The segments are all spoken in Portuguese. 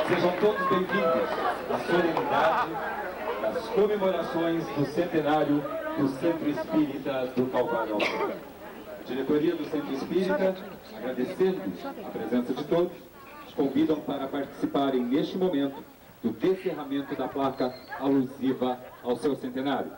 Sejam todos bem-vindos à solenidade das comemorações do centenário do Centro Espírita do Calvário. A diretoria do Centro Espírita, agradecendo a presença de todos, os convidam para participarem neste momento do descerramento da placa alusiva ao seu centenário.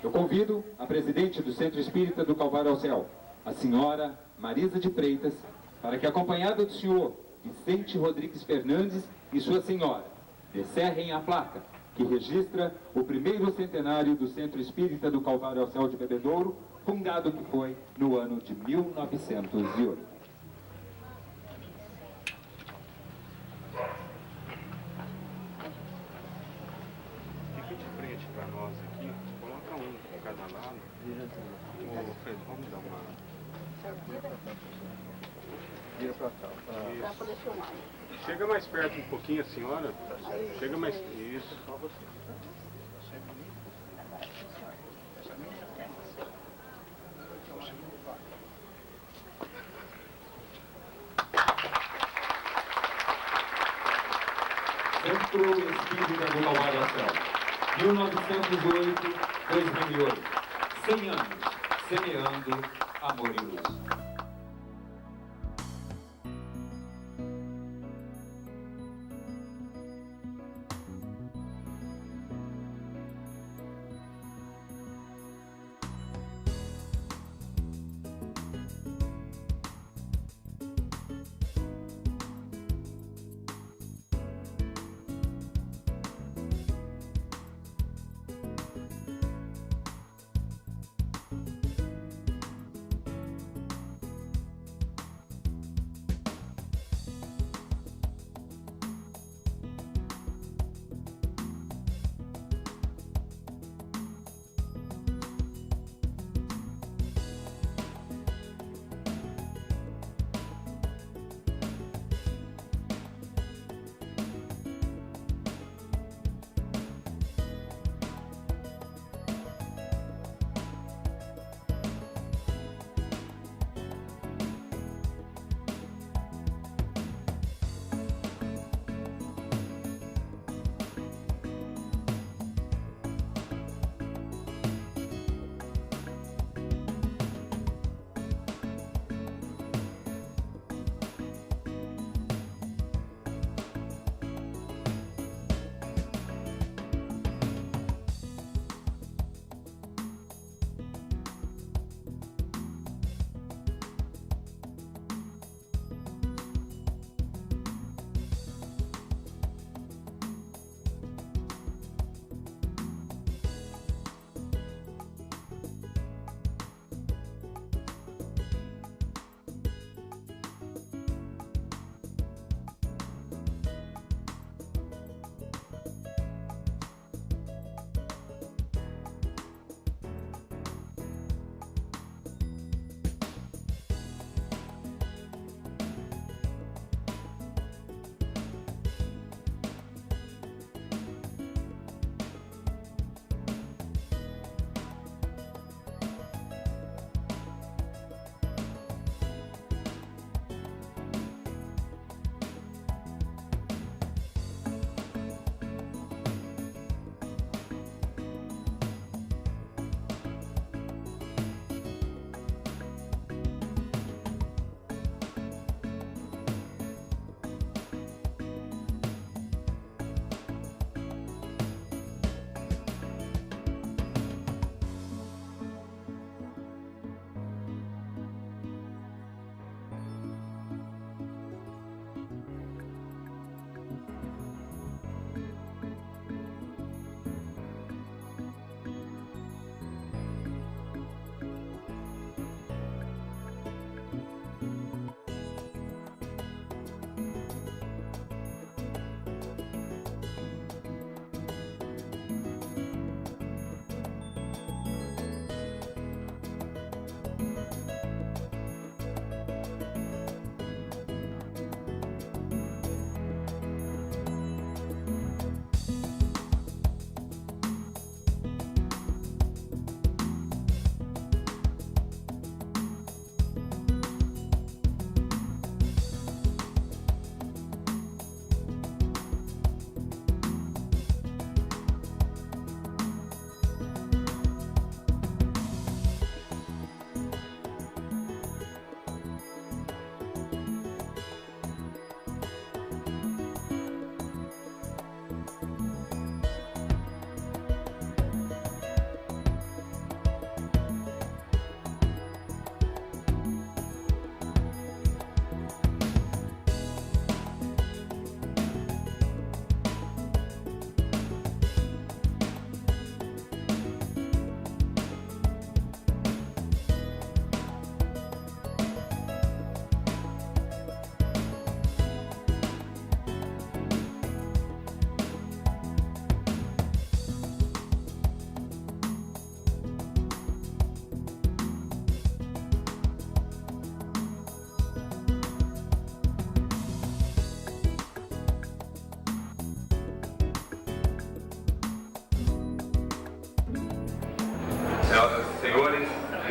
Eu convido a presidente do Centro Espírita do Calvário ao Céu, a senhora Marisa de Freitas, para que, acompanhada do senhor Vicente Rodrigues Fernandes e sua senhora, descerrem a placa que registra o primeiro centenário do Centro Espírita do Calvário ao Céu de Bebedouro, fundado que foi no ano de 1908. Fica de frente para nós aqui, coloca um por cada lado. Ô, Fred, vamos dar uma... Vira pra cá. Pra poder filmar. Chega mais perto um pouquinho, a senhora. Chega mais... Isso. Só você. Centro Espírita do Calvário ao Céu, 1908-2008, 100 anos, semeando amor e luz.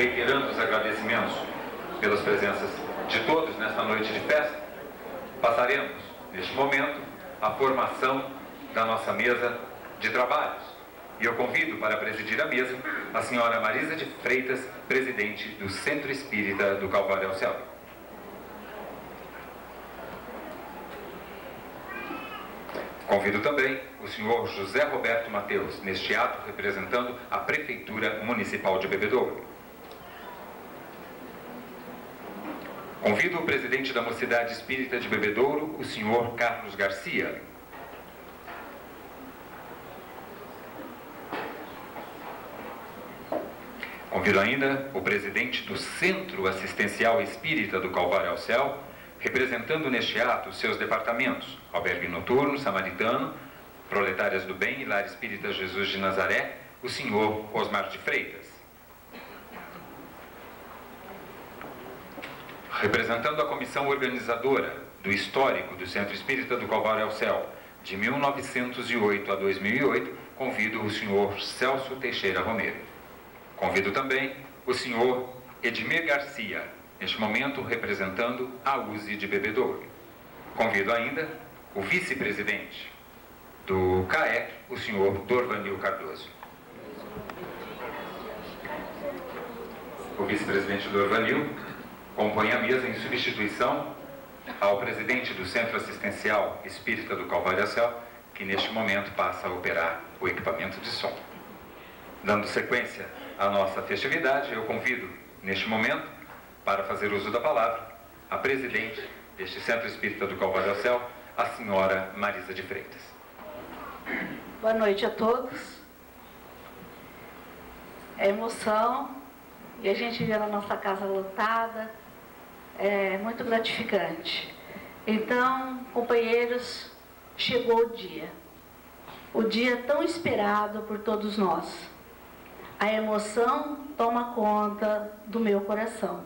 reiterando os agradecimentos pelas presenças de todos nesta noite de festa, passaremos, neste momento, a formação da nossa mesa de trabalhos. E eu convido para presidir a mesa a senhora Marisa de Freitas, presidente do Centro Espírita do Calvário ao Céu. Convido também o senhor José Roberto Mateus, neste ato representando a Prefeitura Municipal de Bebedouro. Convido o presidente da Mocidade Espírita de Bebedouro, o senhor Carlos Garcia. Convido ainda o presidente do Centro Assistencial Espírita do Calvário ao Céu, representando neste ato seus departamentos: Albergue Noturno, Samaritano, Proletárias do Bem e Lar Espírita Jesus de Nazaré, o senhor Osmar de Freitas. Representando a comissão organizadora do histórico do Centro Espírita do Calvário ao Céu, de 1908 a 2008, convido o senhor Celso Teixeira Romero. Convido também o senhor Edmir Garcia, neste momento representando a USE de Bebedouro. Convido ainda o vice-presidente do CAEC, o senhor Dorvanil Cardoso. O vice-presidente Dorvanil compõe a mesa em substituição ao presidente do Centro Assistencial Espírita do Calvário ao Céu, que neste momento passa a operar o equipamento de som. Dando sequência à nossa festividade, eu convido, neste momento, para fazer uso da palavra, a presidente deste Centro Espírita do Calvário ao Céu, a senhora Marisa de Freitas. Boa noite a todos. É emoção, e a gente vê a nossa casa lotada, é muito gratificante. Então, companheiros, chegou o dia tão esperado por todos nós. A emoção toma conta do meu coração.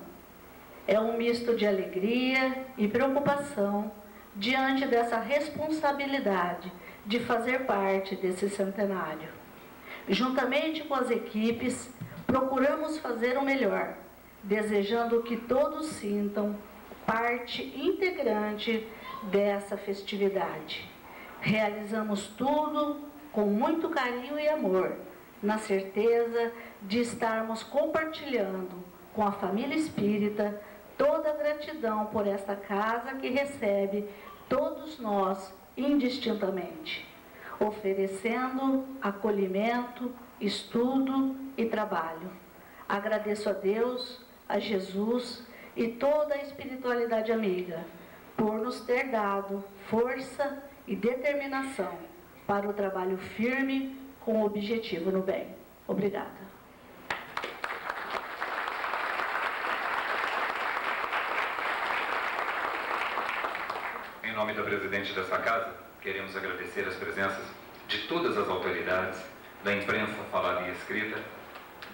É um misto de alegria e preocupação diante dessa responsabilidade de fazer parte desse centenário. Juntamente com as equipes, procuramos fazer o melhor, desejando que todos sintam parte integrante dessa festividade. Realizamos tudo com muito carinho e amor, na certeza de estarmos compartilhando com a família espírita toda a gratidão por esta casa que recebe todos nós indistintamente, oferecendo acolhimento, estudo e trabalho. Agradeço a Deus, a Jesus e toda a espiritualidade amiga por nos ter dado força e determinação para o trabalho firme com o objetivo no bem. Obrigada. Em nome da presidente dessa casa, queremos agradecer as presenças de todas as autoridades, da imprensa falada e escrita,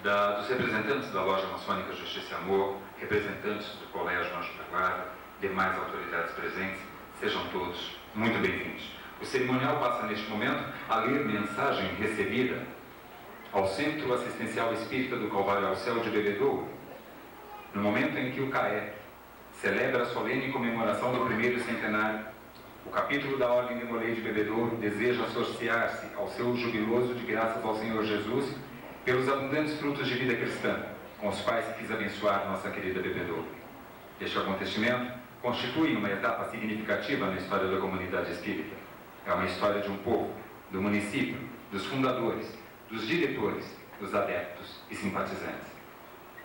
dos representantes da Loja Maçônica Justiça e Amor, representantes do Colégio Anjo da Guarda, demais autoridades presentes, sejam todos muito bem-vindos. O cerimonial passa neste momento a ler mensagem recebida ao Centro Assistencial Espírita do Calvário ao Céu de Bebedouro, no momento em que o CAE celebra a solene comemoração do primeiro centenário. O capítulo da Ordem de Molay de Bebedouro deseja associar-se ao seu jubiloso de graças ao Senhor Jesus pelos abundantes frutos de vida cristã, com os quais quis abençoar nossa querida Bebedouro. Este acontecimento constitui uma etapa significativa na história da comunidade espírita. É uma história de um povo, do município, dos fundadores, dos diretores, dos adeptos e simpatizantes.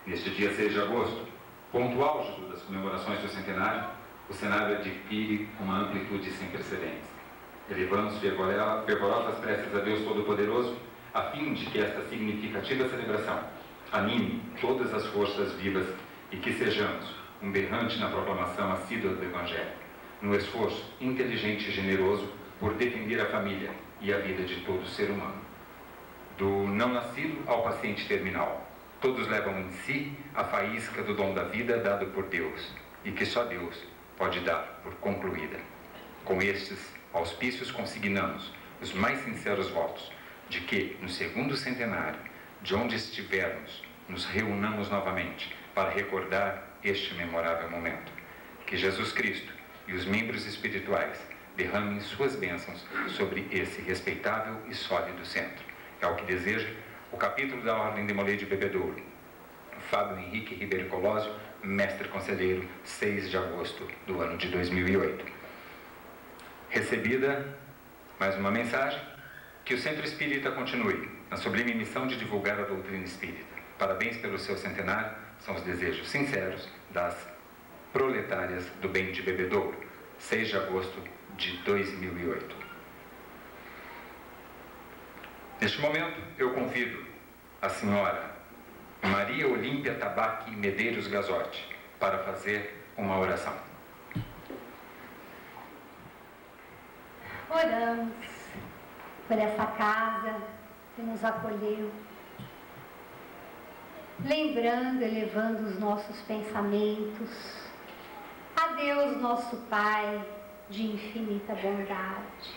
Neste dia 6 de agosto, ponto álgido das comemorações do centenário, o cenário adquire uma amplitude sem precedentes. Elevamos fervorosas preces a Deus Todo-Poderoso, a fim de que esta significativa celebração anime todas as forças vivas e que sejamos um berrante na proclamação assídua do Evangelho, no esforço inteligente e generoso por defender a família e a vida de todo ser humano. Do não nascido ao paciente terminal, todos levam em si a faísca do dom da vida dado por Deus e que só Deus pode dar por concluída. Com estes auspícios consignamos os mais sinceros votos de que, no segundo centenário, de onde estivermos, nos reunamos novamente para recordar este memorável momento. Que Jesus Cristo e os membros espirituais derramem suas bênçãos sobre esse respeitável e sólido centro. É o que deseja o capítulo da Ordem de Molay de Bebedouro. Fábio Henrique Ribeiro Colosio, mestre conselheiro, 6 de agosto do ano de 2008. Recebida mais uma mensagem, que o Centro Espírita continue na sublime missão de divulgar a doutrina espírita. Parabéns pelo seu centenário, são os desejos sinceros das proletárias do bem de Bebedouro, 6 de agosto de 2008. Neste momento, eu convido a senhora Maria Olímpia Tabaque Medeiros Gazotti para fazer uma oração. Oramos por essa casa que nos acolheu, lembrando, elevando os nossos pensamentos a Deus, nosso Pai, de infinita bondade.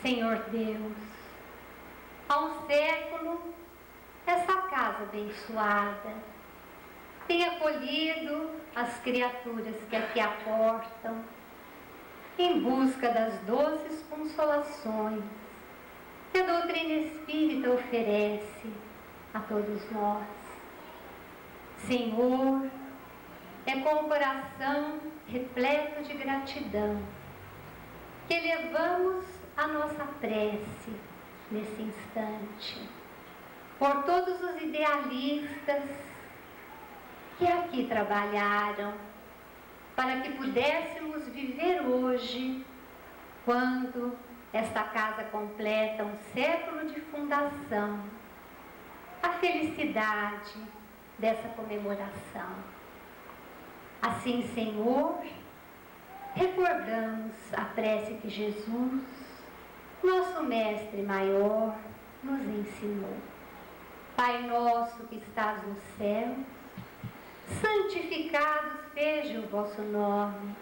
Senhor Deus, há um século, essa casa abençoada tem acolhido as criaturas que aqui aportam, em busca das doces consolações que a doutrina espírita oferece a todos nós. Senhor, é com o coração repleto de gratidão que elevamos a nossa prece nesse instante por todos os idealistas que aqui trabalharam para que pudéssemos viver hoje, quando esta casa completa um século de fundação, a felicidade dessa comemoração. Assim, Senhor, recordamos a prece que Jesus, nosso Mestre maior, nos ensinou. Pai nosso que estás no céu, santificado seja o vosso nome.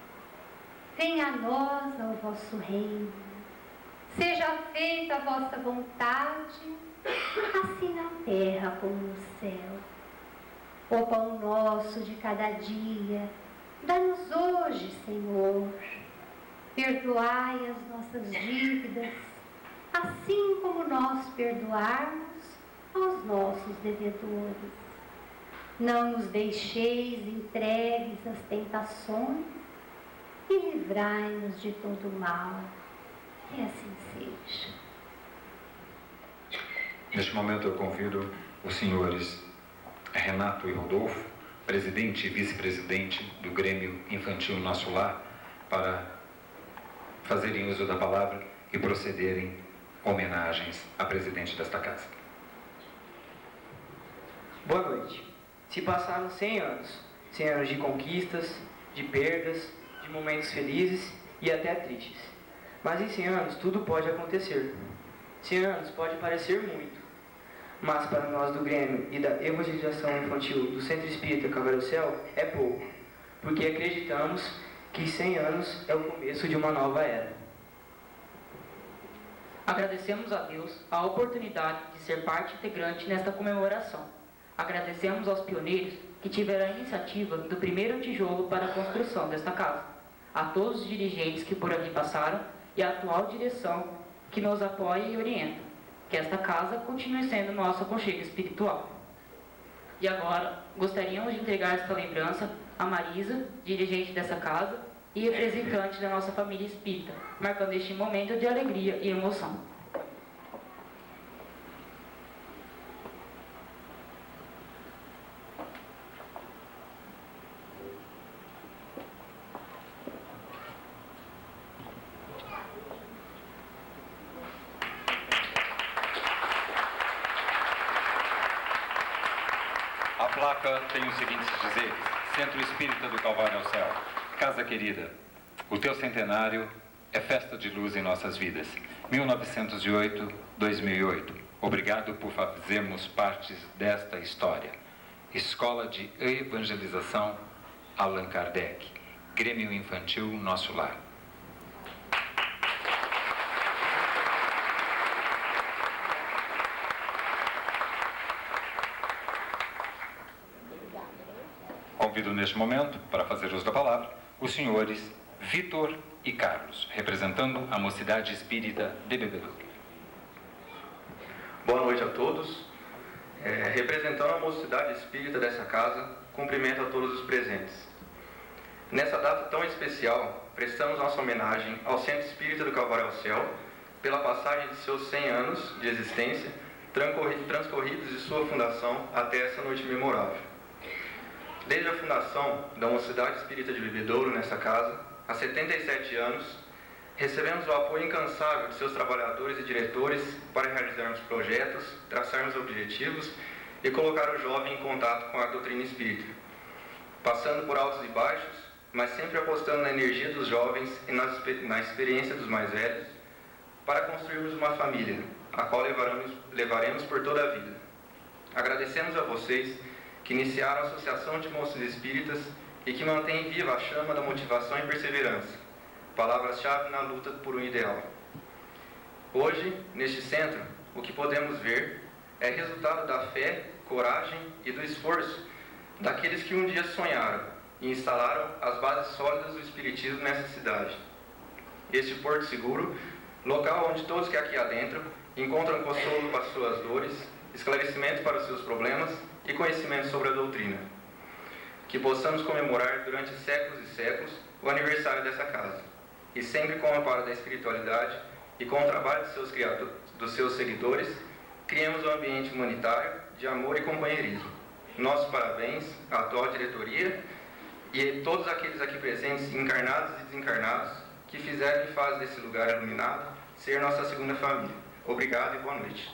Venha a nós o vosso reino. Seja feita a vossa vontade, assim na terra como no céu. O pão nosso de cada dia, dá-nos hoje, Senhor. Perdoai as nossas dívidas, assim como nós perdoarmos aos nossos devedores. Não nos deixeis entregues às tentações e livrai-nos de todo mal. Que assim seja. Neste momento eu convido os senhores Renato e Rodolfo, presidente e vice-presidente do Grêmio Infantil Nosso Lar, para fazerem uso da palavra e procederem homenagens à presidente desta casa. Boa noite. Se passaram 100 anos de conquistas, de perdas, de momentos felizes e até tristes. Mas em 100 anos tudo pode acontecer. 100 anos pode parecer muito, mas para nós do Grêmio e da Evangelização Infantil do Centro Espírita Calvário do Céu é pouco, porque acreditamos que 100 anos é o começo de uma nova era. Agradecemos a Deus a oportunidade de ser parte integrante nesta comemoração. Agradecemos aos pioneiros que tiveram a iniciativa do primeiro tijolo para a construção desta casa, a todos os dirigentes que por aqui passaram e a atual direção que nos apoia e orienta, que esta casa continue sendo nosso aconchego espiritual. E agora, gostaríamos de entregar esta lembrança a Marisa, dirigente dessa casa e representante da nossa família espírita, marcando este momento de alegria e emoção. A placa tem os seguintes dizeres: Centro Espírita do Calvário ao Céu. Casa querida, o teu centenário é festa de luz em nossas vidas. 1908-2008. Obrigado por fazermos parte desta história. Escola de Evangelização Allan Kardec. Grêmio Infantil Nosso Lar. convido neste momento, para fazer uso da palavra, os senhores Vitor e Carlos, representando a Mocidade Espírita de Bebedouro. Boa noite a todos. Representando a Mocidade Espírita dessa casa, cumprimento a todos os presentes. Nessa data tão especial, prestamos nossa homenagem ao Centro Espírita do Calvário ao Céu, pela passagem de seus 100 anos de existência, transcorridos de sua fundação até essa noite memorável. Desde a fundação da Mocidade Espírita de Bebedouro, nessa casa, há 77 anos, recebemos o apoio incansável de seus trabalhadores e diretores para realizarmos projetos, traçarmos objetivos e colocar o jovem em contato com a doutrina espírita. Passando por altos e baixos, mas sempre apostando na energia dos jovens e na experiência dos mais velhos, para construirmos uma família, a qual levaremos por toda a vida. Agradecemos a vocês que iniciaram a Associação de Moços Espíritas e que mantêm viva a chama da motivação e perseverança, palavras-chave na luta por um ideal. Hoje, neste centro, o que podemos ver é resultado da fé, coragem e do esforço daqueles que um dia sonharam e instalaram as bases sólidas do Espiritismo nessa cidade. Este porto seguro, local onde todos que aqui adentram encontram consolo para suas dores, esclarecimento para os seus problemas e conhecimento sobre a doutrina. Que possamos comemorar durante séculos e séculos o aniversário dessa casa, e sempre com o amparo da espiritualidade e com o trabalho dos seus seguidores, criemos um ambiente humanitário de amor e companheirismo. Nossos parabéns à atual diretoria e a todos aqueles aqui presentes, encarnados e desencarnados, que fizeram e fazem desse lugar iluminado ser nossa segunda família. Obrigado e boa noite.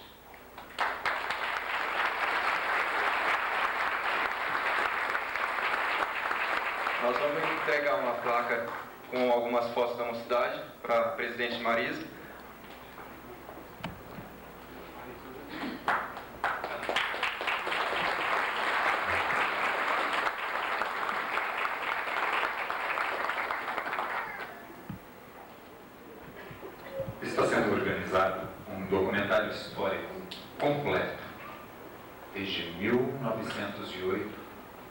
Nós vamos entregar uma placa com algumas fotos da mocidade para a presidente Marisa. Está sendo organizado um documentário histórico completo, desde 1908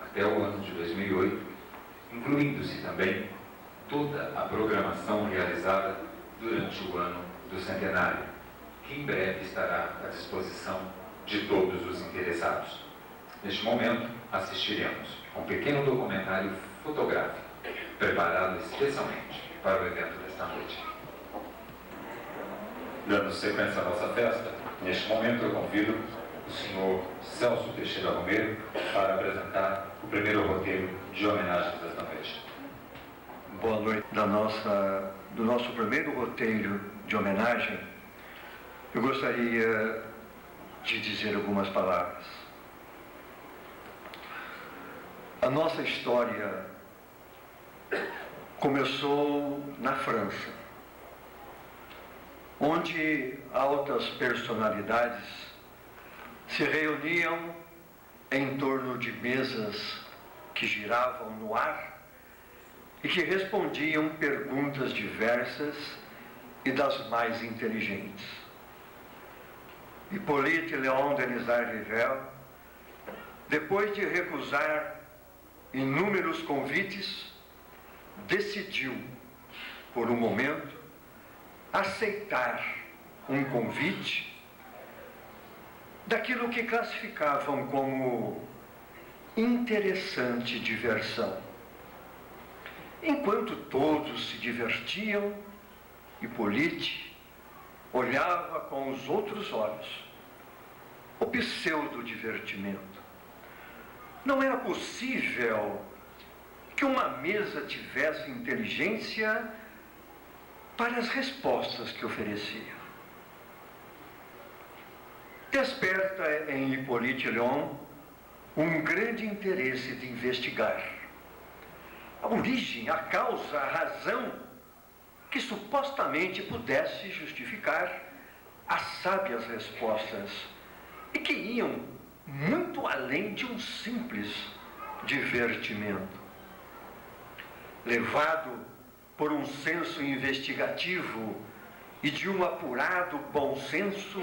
até o ano de 2008, incluindo-se também toda a programação realizada durante o ano do centenário, que em breve estará à disposição de todos os interessados. Neste momento, assistiremos a um pequeno documentário fotográfico, preparado especialmente para o evento desta noite. Dando sequência à nossa festa, neste momento eu convido o senhor Celso Teixeira Romero para apresentar o primeiro roteiro de homenagens desta noite. Boa noite. Do nosso primeiro roteiro de homenagem, eu gostaria de dizer algumas palavras. A nossa história começou na França, onde altas personalidades se reuniam em torno de mesas que giravam no ar e que respondiam perguntas diversas e das mais inteligentes. Hippolyte Léon Denis Rivel, depois de recusar inúmeros convites, decidiu, por um momento, aceitar um convite daquilo que classificavam como interessante diversão. Enquanto todos se divertiam, Hippolyte olhava com os outros olhos o pseudo-divertimento. Não era possível que uma mesa tivesse inteligência para as respostas que oferecia. Desperta em Hippolyte Léon um grande interesse de investigar a origem, a causa, a razão que supostamente pudesse justificar as sábias respostas e que iam muito além de um simples divertimento. Levado por um senso investigativo e de um apurado bom senso,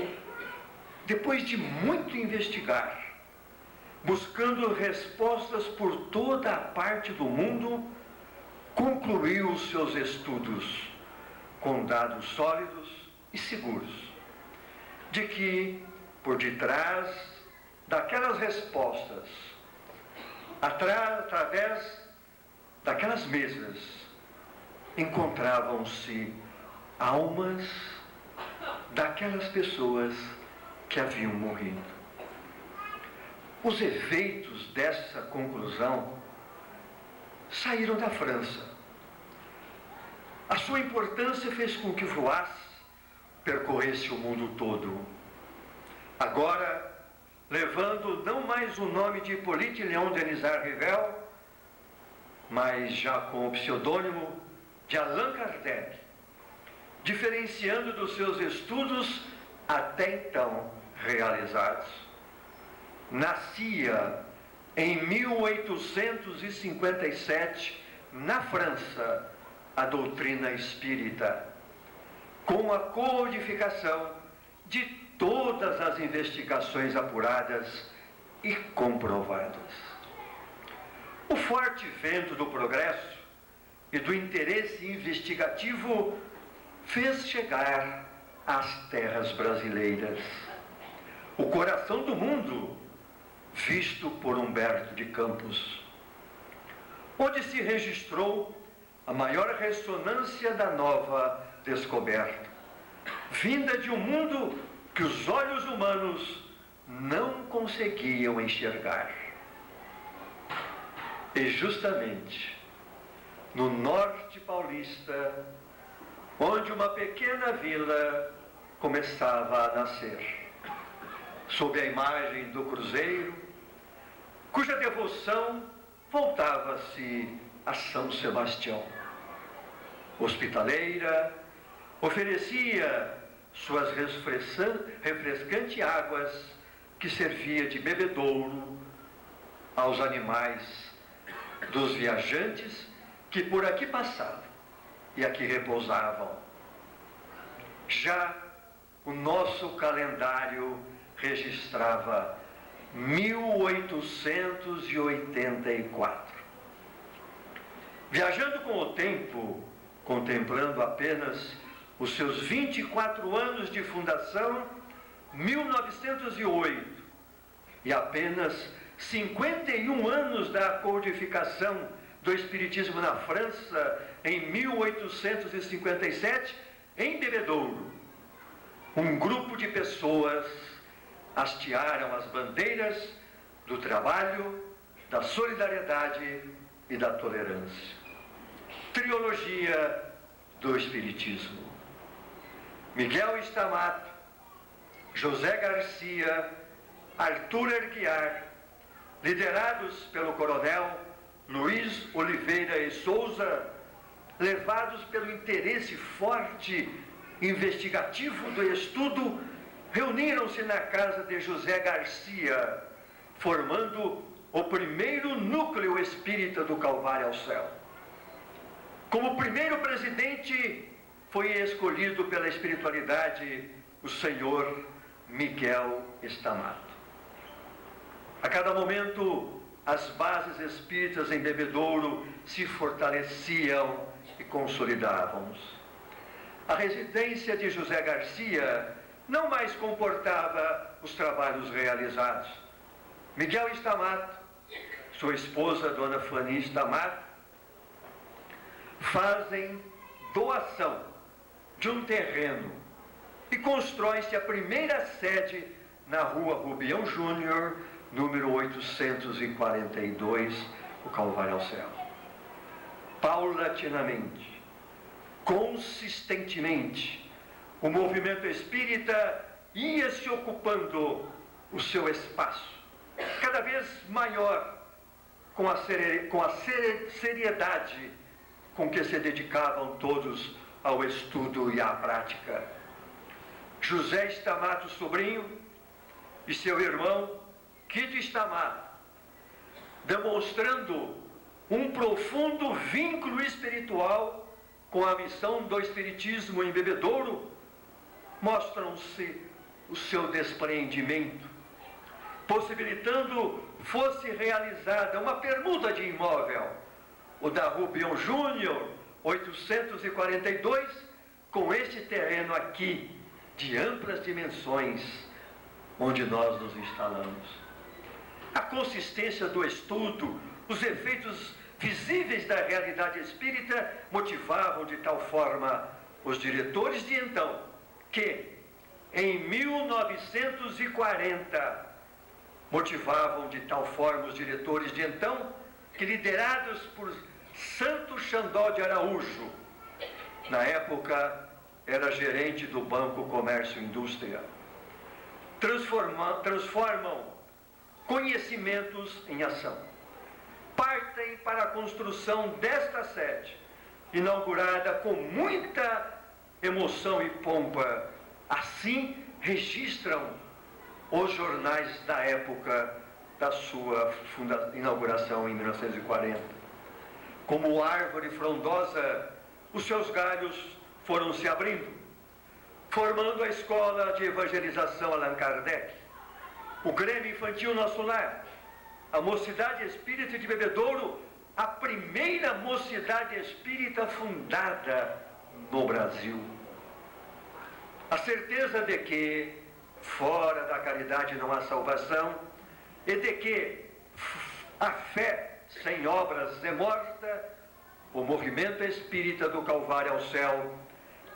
depois de muito investigar, buscando respostas por toda a parte do mundo, concluiu os seus estudos com dados sólidos e seguros de que, por detrás daquelas respostas, através daquelas mesas, encontravam-se almas daquelas pessoas que haviam morrido. Os efeitos dessa conclusão saíram da França. A sua importância fez com que Vlois percorresse o mundo todo. Agora, levando não mais o nome de Hippolyte Léon Denisard Rivel, mas já com o pseudônimo de Allan Kardec, diferenciando dos seus estudos até então realizados. Nascia em 1857, na França, a doutrina espírita, com a codificação de todas as investigações apuradas e comprovadas. O forte vento do progresso e do interesse investigativo fez chegar às terras brasileiras o coração do mundo, visto por Humberto de Campos, onde se registrou a maior ressonância da nova descoberta, vinda de um mundo que os olhos humanos não conseguiam enxergar. E justamente no norte paulista, onde uma pequena vila começava a nascer, sob a imagem do cruzeiro, cuja devoção voltava-se a São Sebastião. Hospitaleira, oferecia suas refrescantes águas, que servia de bebedouro aos animais dos viajantes que por aqui passavam e aqui repousavam. Já o nosso calendário registrava 1884. Viajando com o tempo, contemplando apenas os seus 24 anos de fundação, 1908, e apenas 51 anos da codificação do Espiritismo na França, em 1857, em Bebedouro, um grupo de pessoas hastearam as bandeiras do trabalho, da solidariedade e da tolerância. Trilogia do Espiritismo. Miguel Stamato, José Garcia, Arthur Erguiar, liderados pelo coronel Luiz Oliveira e Souza, levados pelo interesse forte investigativo do estudo, reuniram-se na casa de José Garcia, formando o primeiro núcleo espírita do Calvário ao Céu. Como primeiro presidente, foi escolhido pela espiritualidade o senhor Miguel Stamato. A cada momento, as bases espíritas em Bebedouro se fortaleciam e consolidavam. A residência de José Garcia não mais comportava os trabalhos realizados. Miguel Stamato, sua esposa, Dona Fanny Stamato, fazem doação de um terreno e constrói-se a primeira sede na rua Rubião Júnior, número 842, o Calvário ao Céu. Paulatinamente, consistentemente, o movimento espírita ia se ocupando o seu espaço, cada vez maior, com a seriedade com que se dedicavam todos ao estudo e à prática. José Stamato, sobrinho, e seu irmão, Kid Stamato, demonstrando um profundo vínculo espiritual com a missão do Espiritismo em Bebedouro, mostram-se o seu despreendimento, possibilitando fosse realizada uma permuta de imóvel, o da Rubião Júnior, 842, com este terreno aqui, de amplas dimensões, onde nós nos instalamos. A consistência do estudo, os efeitos visíveis da realidade espírita motivavam de tal forma os diretores de então, que em 1940 motivavam de tal forma os diretores de então, que liderados por Santo Xandó de Araújo, na época era gerente do Banco Comércio e Indústria, transformam conhecimentos em ação. Partem para a construção desta sede, inaugurada com muita emoção e pompa. Assim registram os jornais da época da sua inauguração em 1940. Como árvore frondosa, os seus galhos foram se abrindo, formando a escola de evangelização Allan Kardec, o Grêmio Infantil Nosso Lar, a Mocidade Espírita de Bebedouro, a primeira mocidade espírita fundada no Brasil. A certeza de que fora da caridade não há salvação e de que a fé sem obras é morta, o movimento espírita do Calvário ao Céu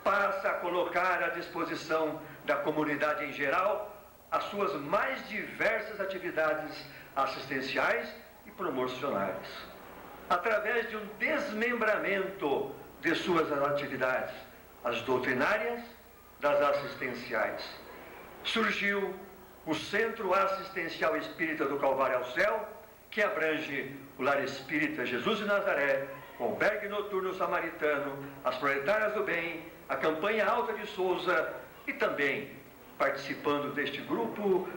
passa a colocar à disposição da comunidade em geral as suas mais diversas atividades assistenciais e promocionais, através de um desmembramento de suas atividades, as doutrinárias das assistenciais. Surgiu o Centro Assistencial Espírita do Calvário ao Céu, que abrange o Lar Espírita Jesus de Nazaré, o Albergue Noturno Samaritano, as Proletárias do Bem, a Campanha Alta de Souza e também, participando deste grupo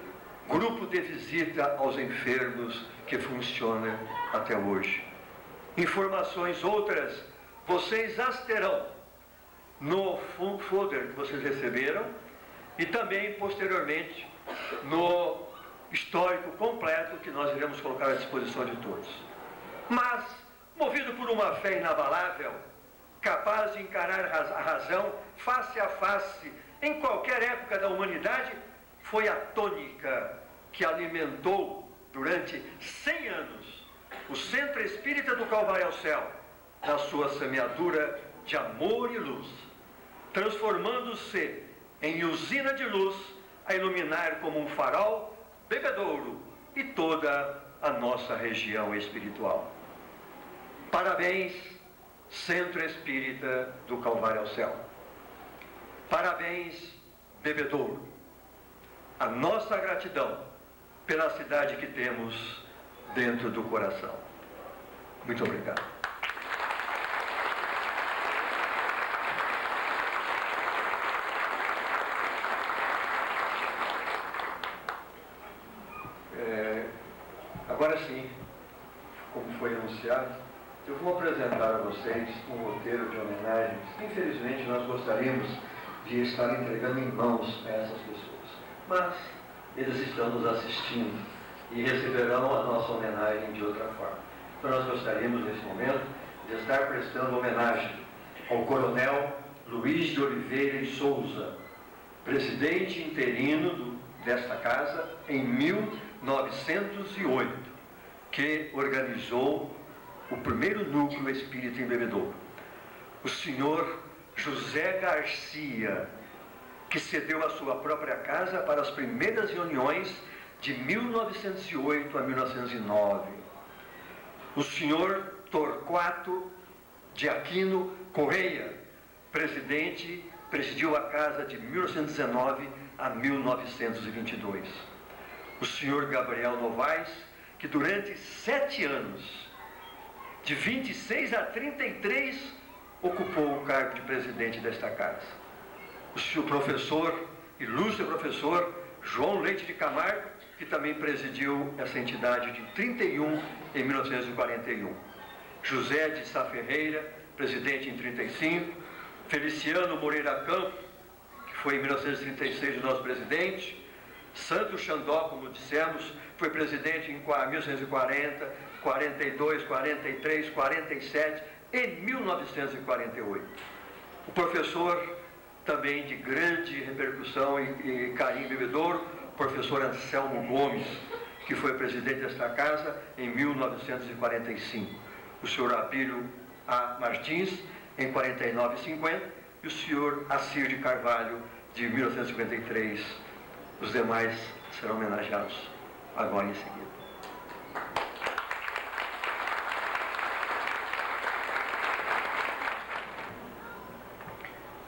de visita aos enfermos que funciona até hoje. Informações outras, vocês as terão no folder que vocês receberam e também, posteriormente, no histórico completo que nós iremos colocar à disposição de todos. Mas, movido por uma fé inabalável, capaz de encarar a razão face a face em qualquer época da humanidade, foi a tônica que alimentou durante 100 anos o Centro Espírita do Calvário ao Céu na sua semeadura de amor e luz, transformando-se em usina de luz a iluminar como um farol Bebedouro e toda a nossa região espiritual. Parabéns, Centro Espírita do Calvário ao Céu. Parabéns, Bebedouro. A nossa gratidão pela cidade que temos dentro do coração. Muito obrigado. Agora sim, como foi anunciado, eu vou apresentar a vocês um roteiro de homenagens que, infelizmente, nós gostaríamos de estar entregando em mãos a essas pessoas. Mas eles estão nos assistindo e receberão a nossa homenagem de outra forma. Então nós gostaríamos, nesse momento, de estar prestando homenagem ao Coronel Luiz de Oliveira e Souza, presidente interino desta casa em 1908, que organizou o primeiro núcleo espírita em Bebedouro. O senhor José Garcia, que cedeu a sua própria casa para as primeiras reuniões de 1908 a 1909. O senhor Torquato de Aquino Correia, presidiu a casa de 1919 a 1922. O senhor Gabriel Novaes, que durante 7 anos, de 26 a 33, ocupou o cargo de presidente desta casa. O senhor professor, ilustre professor, João Leite de Camargo, que também presidiu essa entidade de 31 em 1941. José de Sá Ferreira, presidente em 35. Feliciano Moreira Campos, que foi em 1936 o nosso presidente. Santo Xandó, como dissemos, foi presidente em 1940, 42, 43, 47 e 1948. O professor, também de grande repercussão e carinho bebedouro, professor Anselmo Gomes, que foi presidente desta casa em 1945. O senhor Abílio A. Martins, em 49 e 50, e o senhor Assir de Carvalho, de 1953. Os demais serão homenageados agora em seguida.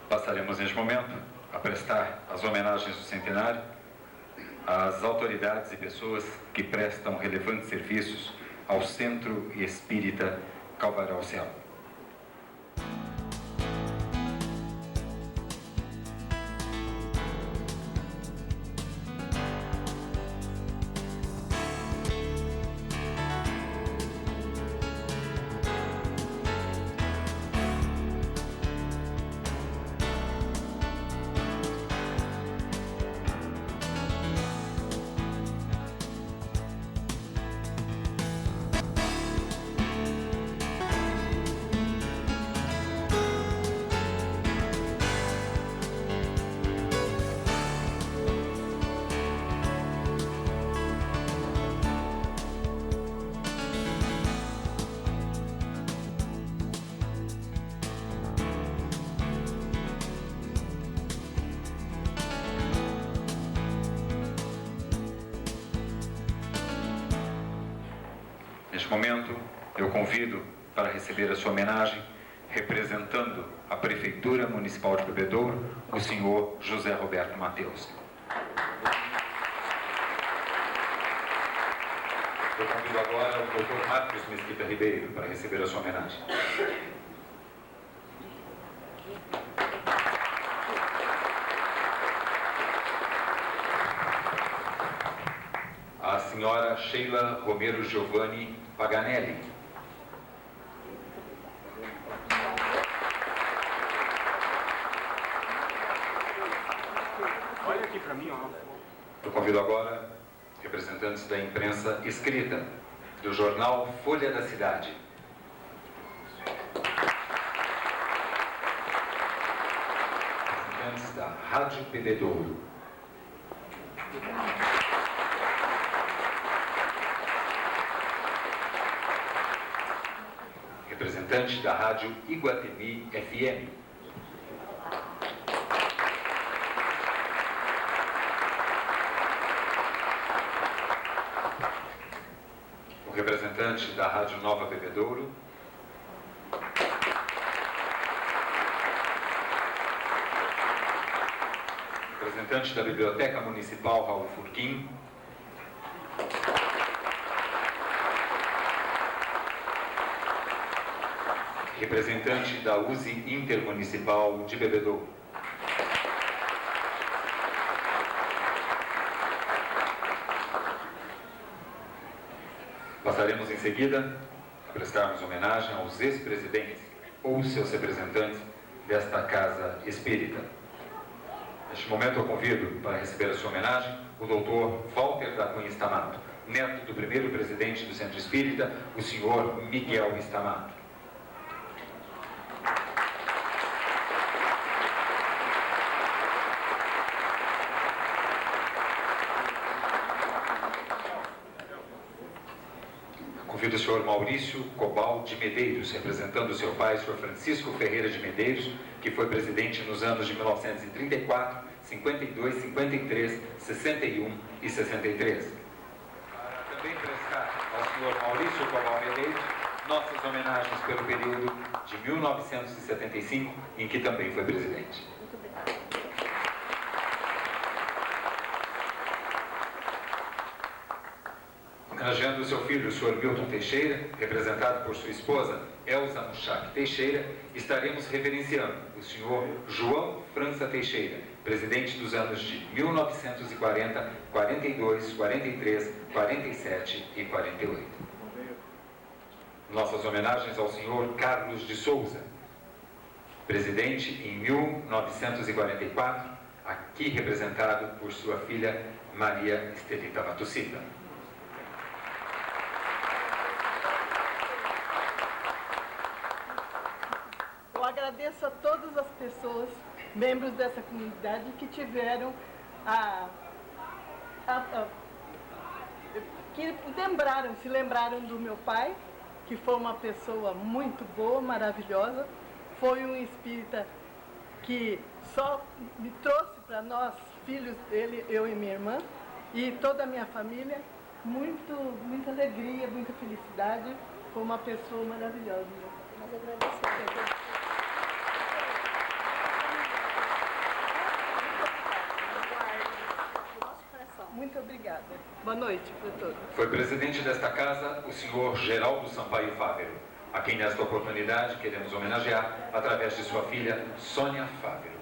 Passaremos neste momento a prestar as homenagens do centenário às autoridades e pessoas que prestam relevantes serviços ao Centro Espírita Calvário ao Céu. Neste momento, eu convido para receber a sua homenagem, representando a Prefeitura Municipal de Bebedouro, o senhor José Roberto Mateus. Eu convido agora o doutor Marcos Mesquita Ribeiro para receber a sua homenagem. A senhora Sheila Romero Giovanni Paganelli. Olha aqui para mim, ó. Eu convido agora representantes da imprensa escrita, do jornal Folha da Cidade. Representantes da Rádio Bebedouro. Representante da Rádio Iguatemi FM. O representante da Rádio Nova Bebedouro. Representante da Biblioteca Municipal Raul Furquim. Representante da USE Intermunicipal de Bebedouro. Passaremos em seguida a prestarmos homenagem aos ex-presidentes ou seus representantes desta Casa Espírita. Neste momento eu convido para receber a sua homenagem o doutor Walter da Cunha Stamato, neto do primeiro presidente do Centro Espírita, o senhor Miguel Stamato. Convido o senhor Maurício Cobal de Medeiros, representando o seu pai, o senhor Francisco Ferreira de Medeiros, que foi presidente nos anos de 1934, 52, 53, 61 e 63. Para também prestar ao senhor Maurício Cobal Medeiros nossas homenagens pelo período de 1975, em que também foi presidente. Muito obrigada. Homenageando o seu filho, o senhor Milton Teixeira, representado por sua esposa, Elza Muchac Teixeira, estaremos reverenciando o senhor João França Teixeira, presidente dos anos de 1940, 42, 43, 47 e 48. Nossas homenagens ao senhor Carlos de Souza, presidente em 1944, aqui representado por sua filha Maria Estelita Matucita. Eu agradeço a todas as pessoas, membros dessa comunidade, que tiveram que se lembraram do meu pai, que foi uma pessoa muito boa, maravilhosa, foi um espírita que só me trouxe para nós, filhos dele, eu e minha irmã, e toda a minha família, muita alegria, muita felicidade, foi uma pessoa maravilhosa. Nós agradecemos. Muito obrigada. Boa noite para todos. Foi presidente desta casa o senhor Geraldo Sampaio Fávero, a quem nesta oportunidade queremos homenagear através de sua filha Sônia Fávero.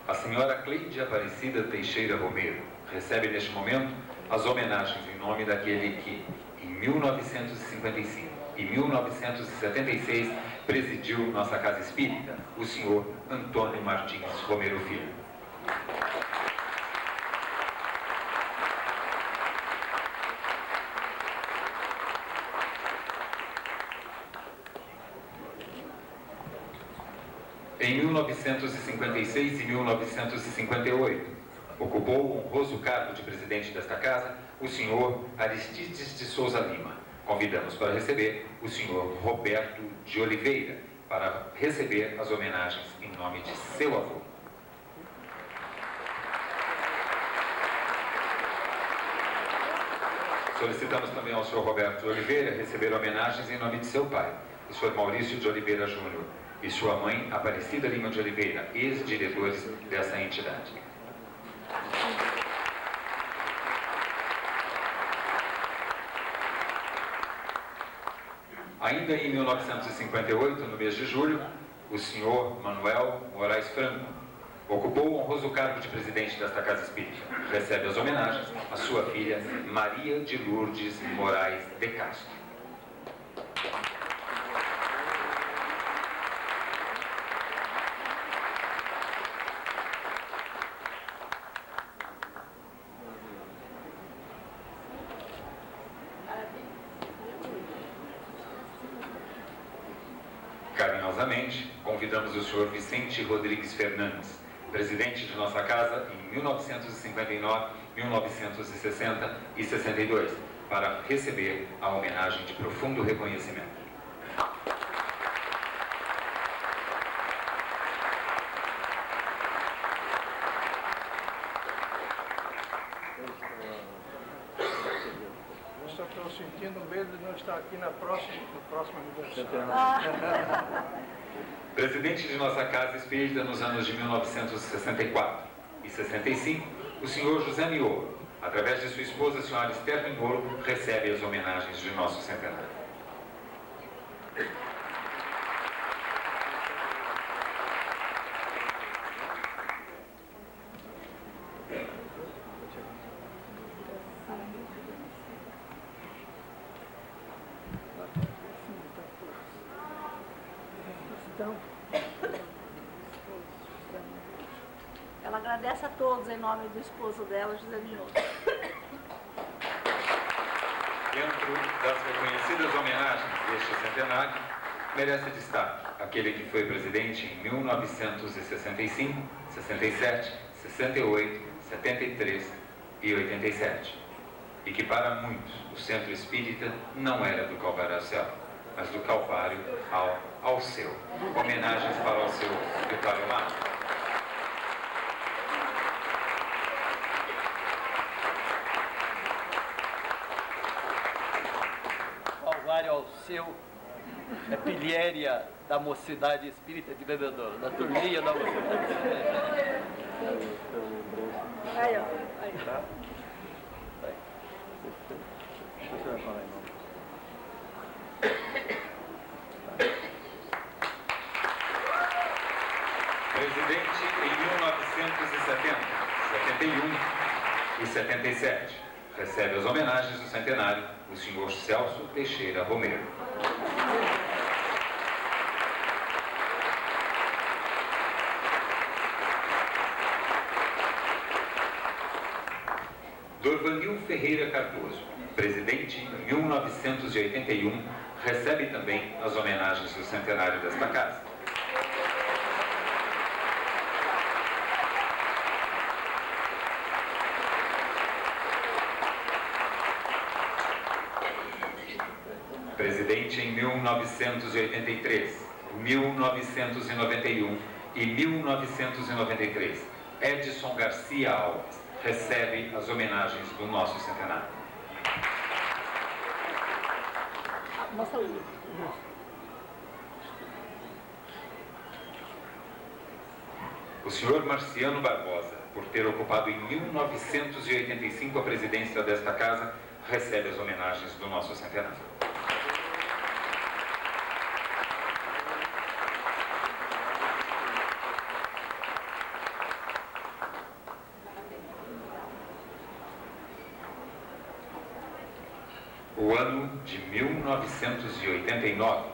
A senhora Cleide Aparecida Teixeira Romero recebe neste momento as homenagens em nome daquele que, em 1955 e 1976, presidiu nossa Casa Espírita, o senhor Antônio Martins Romero Filho. Em 1956 e 1958, ocupou o honroso cargo de presidente desta casa o senhor Aristides de Souza Lima. Convidamos para receber o senhor Roberto de Oliveira, para receber as homenagens em nome de seu avô. Solicitamos também ao senhor Roberto de Oliveira receber homenagens em nome de seu pai, o senhor Maurício de Oliveira Júnior, e sua mãe, Aparecida Lima de Oliveira, ex-diretores dessa entidade. Ainda em 1958, no mês de julho, o senhor Manuel Moraes Franco ocupou o honroso cargo de presidente desta Casa Espírita. Recebe as homenagens a sua filha Maria de Lourdes Moraes de Castro. Carinhosamente, convidamos o senhor Vicente Rodrigues Fernandes, presidente de nossa casa em 1959, 1960 e 62, para receber a homenagem de profundo reconhecimento. Eu estou sentindo medo de não estar aqui no próximo aniversário. Presidente de nossa Casa Espírita nos anos de 1964 e 65, o senhor José Miolo, através de sua esposa, a senhora Esther Miolo, recebe as homenagens de nosso centenário. Ela agradece a todos em nome do esposo dela, José Miolo. Dentro das reconhecidas homenagens deste centenário, merece destaque aquele que foi presidente em 1965, 67, 68, 73 e 87. E que para muitos o Centro Espírita não era do Calvário ao céu, mas do Calvário ao seu. Homenagens para o seu Vitório Mato. Calvário ao seu é pilhéria da Mocidade Espírita de Bebedouro, da turminha da Mocidade Espírita. Aí, ó. Aí. Tá? Deixa eu ver falar aí. Presidente em 1970, 71 e 77. recebe as homenagens do centenário o senhor Celso Teixeira Romero. Dorvanil Ferreira Cardoso, presidente em 1981, recebe também as homenagens do centenário desta casa. Presidente em 1983, 1991 e 1993, Edson Garcia Alves, recebe as homenagens do nosso centenário. O senhor Marciano Barbosa, por ter ocupado em 1985 a presidência desta casa, recebe as homenagens do nosso centenário. O ano de 1989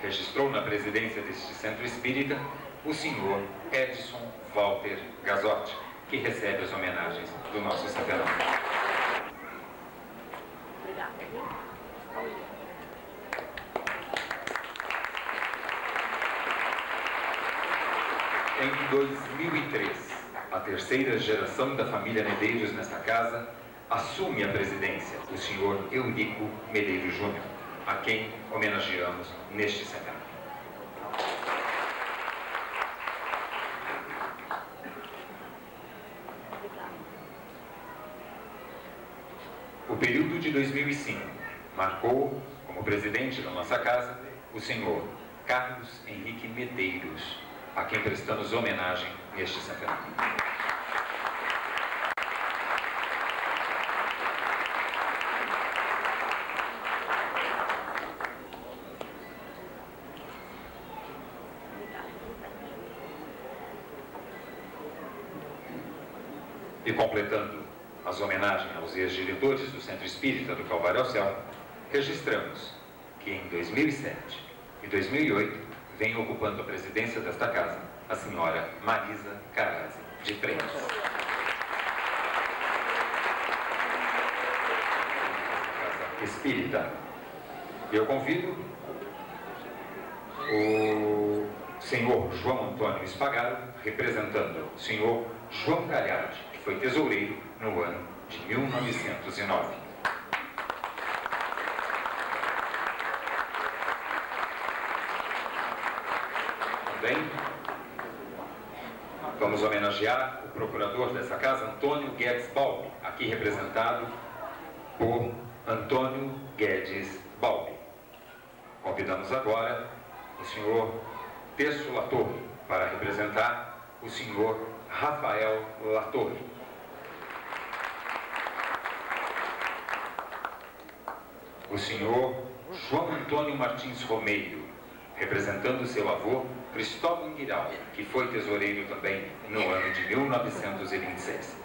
registrou na presidência deste centro espírita o senhor Edson Walter Gazotti, que recebe as homenagens do nosso centenário. Em 2003, a terceira geração da família Medeiros nesta casa assume a presidência o senhor Eurico Medeiros Júnior, a quem homenageamos neste centenário. O período de 2005 marcou, como presidente da nossa casa, o senhor Carlos Henrique Medeiros, a quem prestamos homenagem neste centenário. E completando as homenagens aos ex-diretores do Centro Espírita do Calvário ao Céu, registramos que em 2007 e 2008 vem ocupando a presidência desta casa a senhora Marisa Carazzi de Freitas. Casa Espírita. Eu convido o senhor João Antônio Espagaro, representando o senhor João Galhardi, que foi tesoureiro no ano de 1909. Também vamos homenagear o procurador dessa casa, Antônio Guedes Balbi, aqui representado por Antônio Guedes Balbi. Convidamos agora o senhor Terço Latorre para representar o senhor Rafael Latorre. O senhor João Antônio Martins Romeiro, representando seu avô Cristóvão Guiral, que foi tesoureiro também no ano de 1926.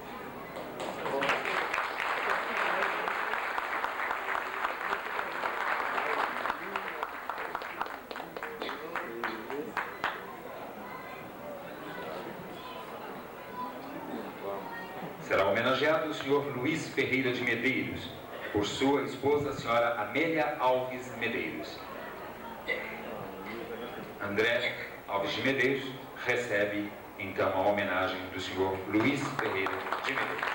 Será homenageado o senhor Luiz Ferreira de Medeiros, por sua esposa, a senhora Amélia Alves Medeiros. André Alves de Medeiros recebe, então, a homenagem do senhor Luiz Ferreira de Medeiros.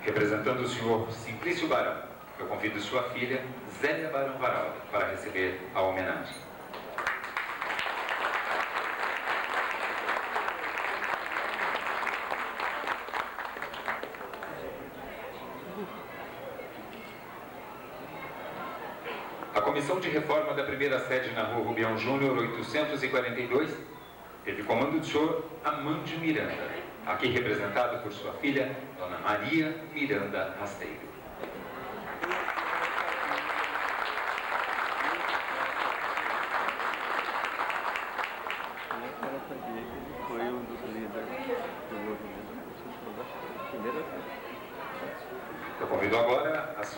Representando o senhor Simplício Barão, eu convido sua filha, Zélia Barão Varalda, para receber a homenagem. A Comissão de Reforma da primeira sede na Rua Rubião Júnior, 842, teve comando do senhor Amândio Miranda, aqui representado por sua filha, Dona Maria Miranda Rasteiro.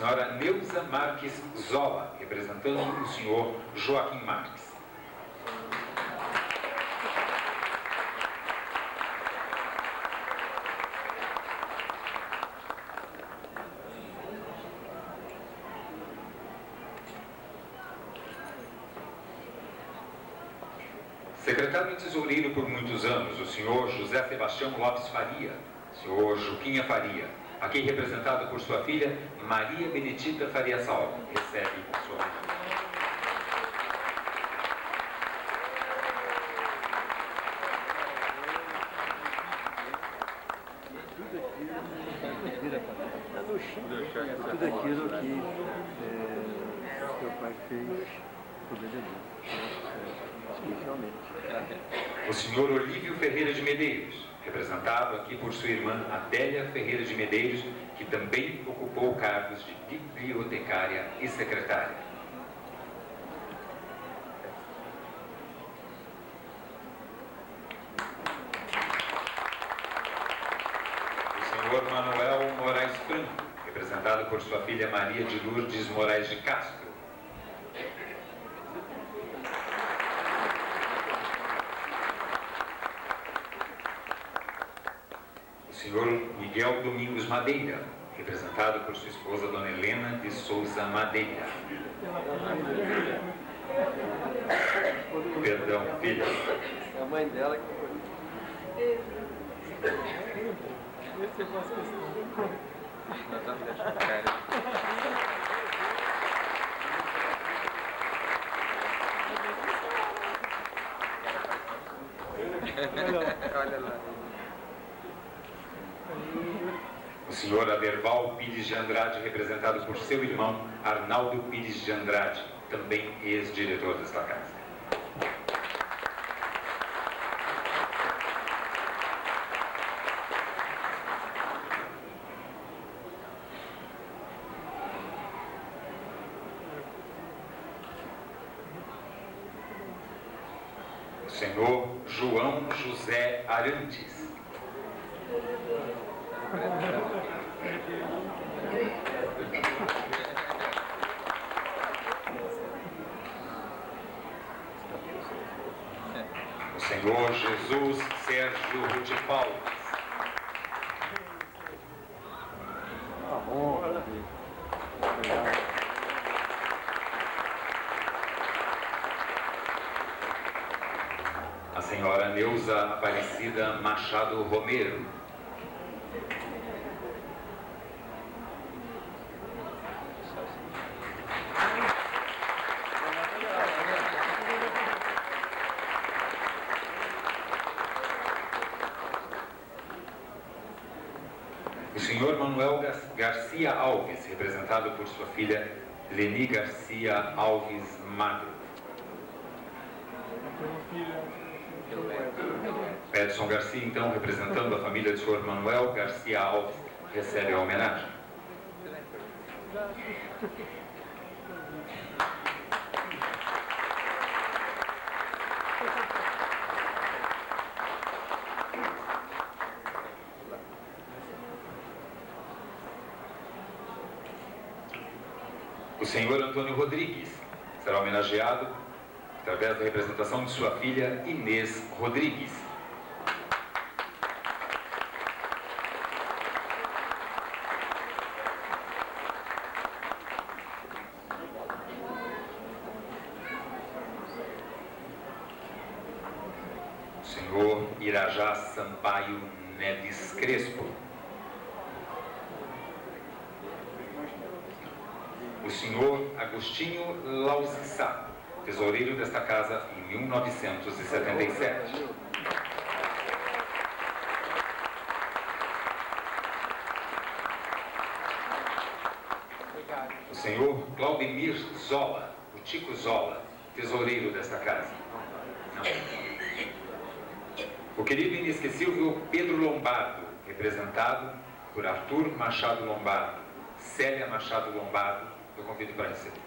senhora Neuza Marques Zola, representando o senhor Joaquim Marques. Secretário e tesoureiro por muitos anos, o senhor José Sebastião Lopes Faria, senhor Juquinha Faria, aqui representado por sua filha Maria Benedita Faria Salvo, recebe a sua homenagem. Tudo aquilo que seu pai fez por Bebedouro, especialmente. O senhor Olívio Ferreira de Medeiros, representado aqui por sua irmã Adélia Ferreira de Medeiros, que também ocupou cargos de bibliotecária e secretária. O senhor Manuel Moraes Franco, representado por sua filha Maria de Lourdes Moraes de Castro. O senhor Miguel Domingos Madeira, representado por sua esposa Dona Helena de Souza Madeira. Perdão, filha. É a mãe dela que foi. Esse é uma questão. Olha lá. O senhor Aderval Pires de Andrade, representado por seu irmão Arnaldo Pires de Andrade, também ex-diretor desta casa. O senhor João José Arantes. O senhor Jesus Sérgio Rude Paulo. A senhora Neuza Aparecida Machado Romero. O senhor Manuel Garcia Alves, representado por sua filha Leni Garcia Alves Magro. Edson Garcia, então, representando a família do senhor Manuel Garcia Alves, recebe a homenagem. O senhor Antônio Rodrigues será homenageado através da representação de sua filha Inês Rodrigues. O senhor Irajá Sampaio Neves Crespo. O senhor Agostinho Lausissá, tesoureiro desta casa em 1977. O senhor Claudemir Zola, o Tico Zola, tesoureiro desta casa. Não. O querido e inesquecível Pedro Lombardo, representado por Arthur Machado Lombardo, Célia Machado Lombardo, eu convido para receber.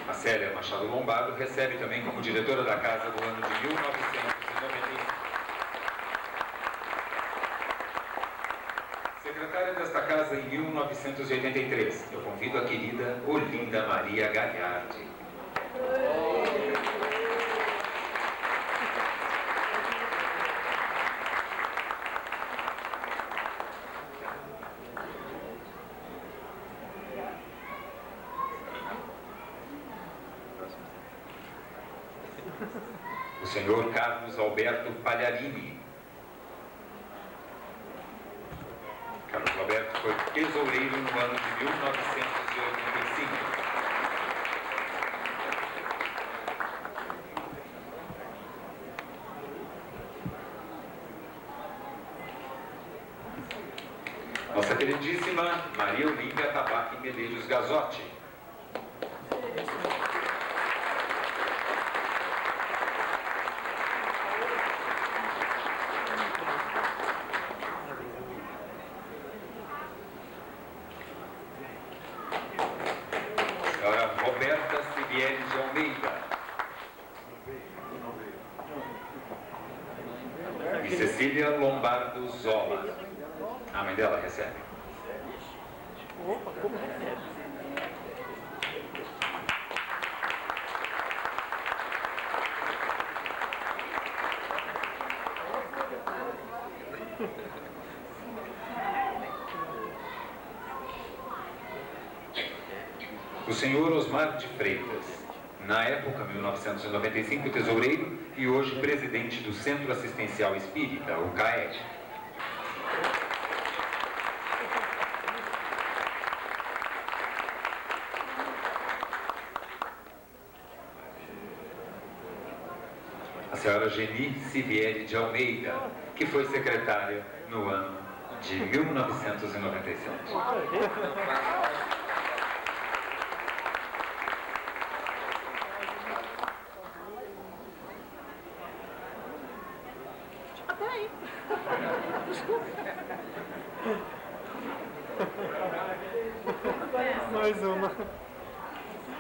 A Célia Machado Machado Lombardo recebe também como diretora da casa do ano de 1995. Secretária desta casa em 1983, eu convido a querida Olinda Maria Gagliardi. O senhor Carlos Alberto Pagliarini. Carlos Alberto foi tesoureiro no ano de 1985. Nossa queridíssima Maria Olímpia Tabaque Medeiros Gazotti. De Almeida e Cecília Lombardo Zola. A mãe dela recebe. Opa, como recebe? O senhor Osmar de Freitas, na época, 1995, tesoureiro e hoje presidente do Centro Assistencial Espírita, o CAED. A senhora Geni Sivieri de Almeida, que foi secretária no ano de 1997. Mais uma.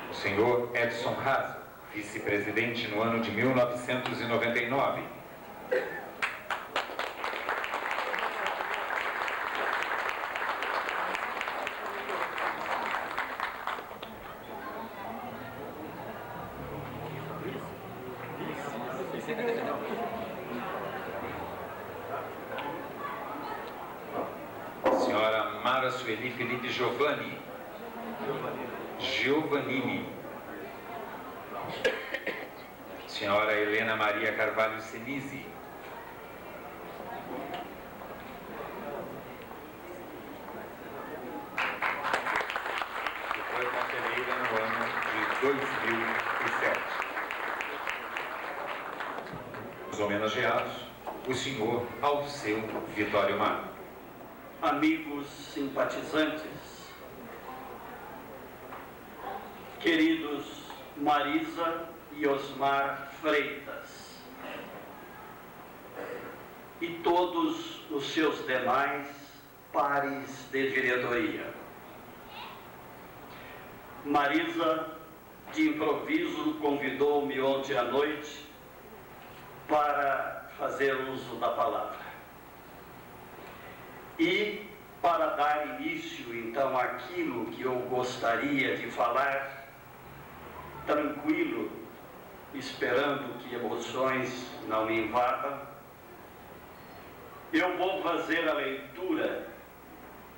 O senhor Edson Raso, vice-presidente no ano de 1999. Senhora Mara Sueli Felipe Giovannini. Senhora Helena Maria Carvalho Senise. Que foi conselheira no ano de 2007. Os homenageados, o senhor Alceu Vitório Mar. Amigos simpatizantes, queridos Marisa e Osmar Freitas e todos os seus demais pares de diretoria. Marisa, de improviso, convidou-me ontem à noite para fazer uso da palavra. E para dar início, então, àquilo que eu gostaria de falar, tranquilo, esperando que emoções não me invadam, eu vou fazer a leitura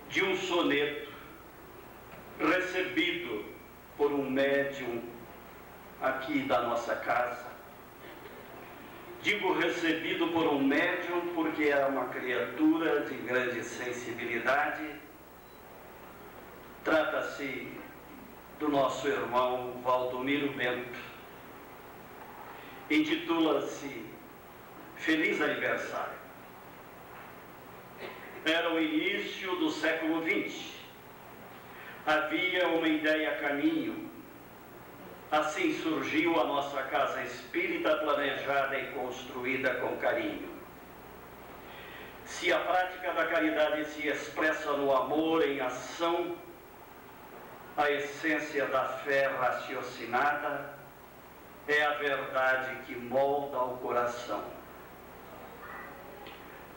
de um soneto recebido por um médium aqui da nossa casa. Digo recebido por um médium porque é uma criatura de grande sensibilidade. Trata-se do nosso irmão Valdomiro Bento. Intitula-se Feliz Aniversário. Era o início do século XX. Havia uma ideia a caminho. Assim surgiu a nossa casa espírita, planejada e construída com carinho. Se a prática da caridade se expressa no amor em ação, a essência da fé raciocinada é a verdade que molda o coração.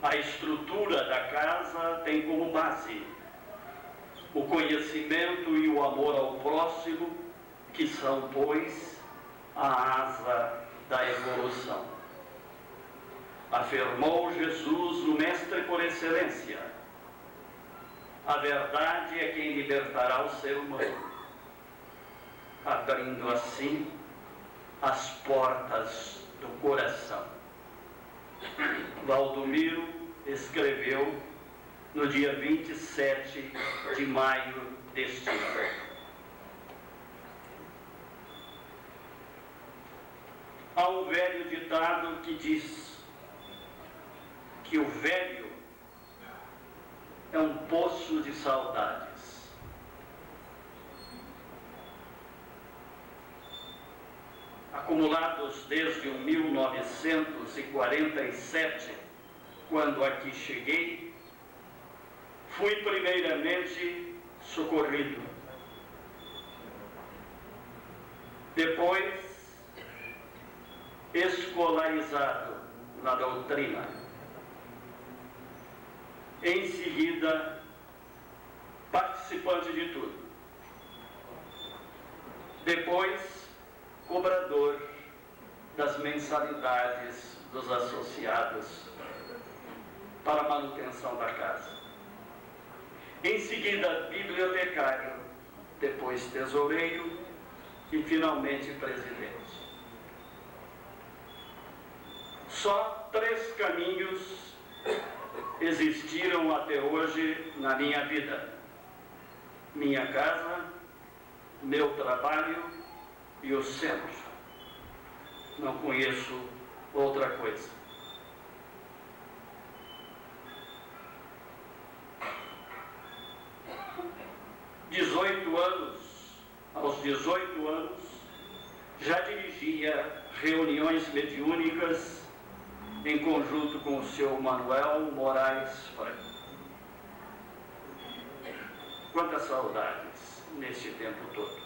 A estrutura da casa tem como base o conhecimento e o amor ao próximo, que são, pois, a asa da evolução. Afirmou Jesus, o Mestre por excelência: a verdade é quem libertará o ser humano, abrindo assim as portas do coração. Valdomiro escreveu no dia 27 de maio deste ano. Há um velho ditado que diz que o velho é um poço de saudades. Acumulados desde 1947, quando aqui cheguei, fui primeiramente socorrido. Depois, escolarizado na doutrina. Em seguida, participante de tudo. Depois, cobrador das mensalidades dos associados para a manutenção da casa. Em seguida, bibliotecário, depois tesoureiro e finalmente presidente. Só 3 caminhos existiram até hoje na minha vida: minha casa, meu trabalho e o centro. Não conheço outra coisa. Aos 18 anos, já dirigia reuniões mediúnicas em conjunto com o seu Manuel Moraes Franco. Quantas saudades nesse tempo todo.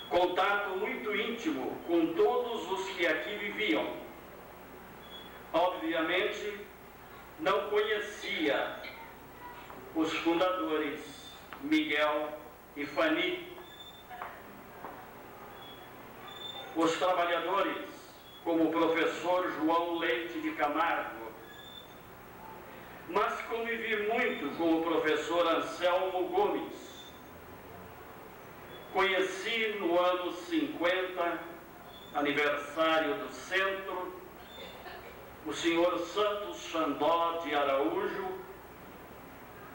Contato muito íntimo com todos os que aqui viviam. Obviamente, não conhecia os fundadores, Miguel e Fanny, os trabalhadores, como o professor João Leite de Camargo, mas convivi muito com o professor Anselmo Gomes. Conheci no ano 50, aniversário do centro, o senhor Santos Xandó de Araújo,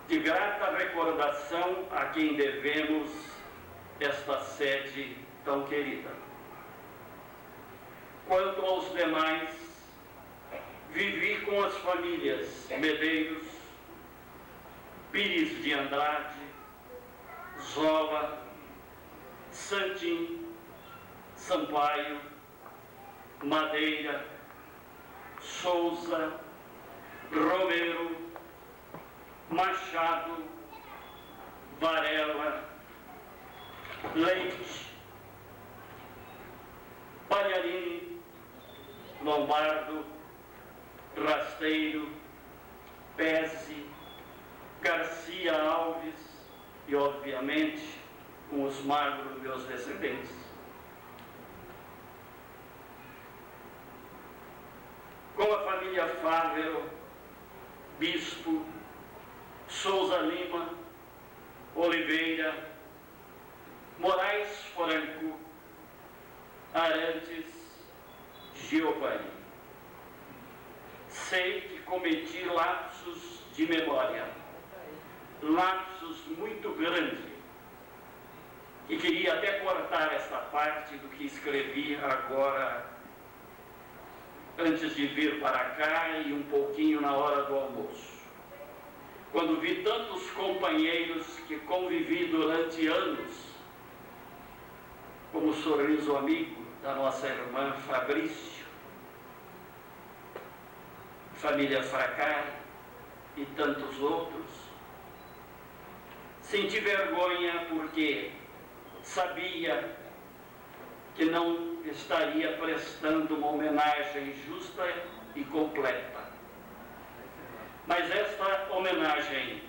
de grata recordação a quem devemos esta sede tão querida. Quanto aos demais, vivi com as famílias Medeiros, Pires de Andrade, Zola, Santim, Sampaio, Madeira, Souza, Romero, Machado, Varela, Leite, Palharini, Lombardo, Rasteiro, Pese, Garcia Alves e, obviamente, com os magros meus descendentes. Com a família Fávero, Bispo, Souza Lima, Oliveira, Moraes Franco, Arantes, Giovanni. Sei que cometi lapsos de memória, lapsos muito grandes, e queria até cortar esta parte do que escrevi agora, antes de vir para cá e um pouquinho na hora do almoço. Quando vi tantos companheiros que convivi durante anos, como o sorriso amigo da nossa irmã Fabrício, família Fracari e tantos outros, senti vergonha porque sabia que não estaria prestando uma homenagem justa e completa. Mas esta homenagem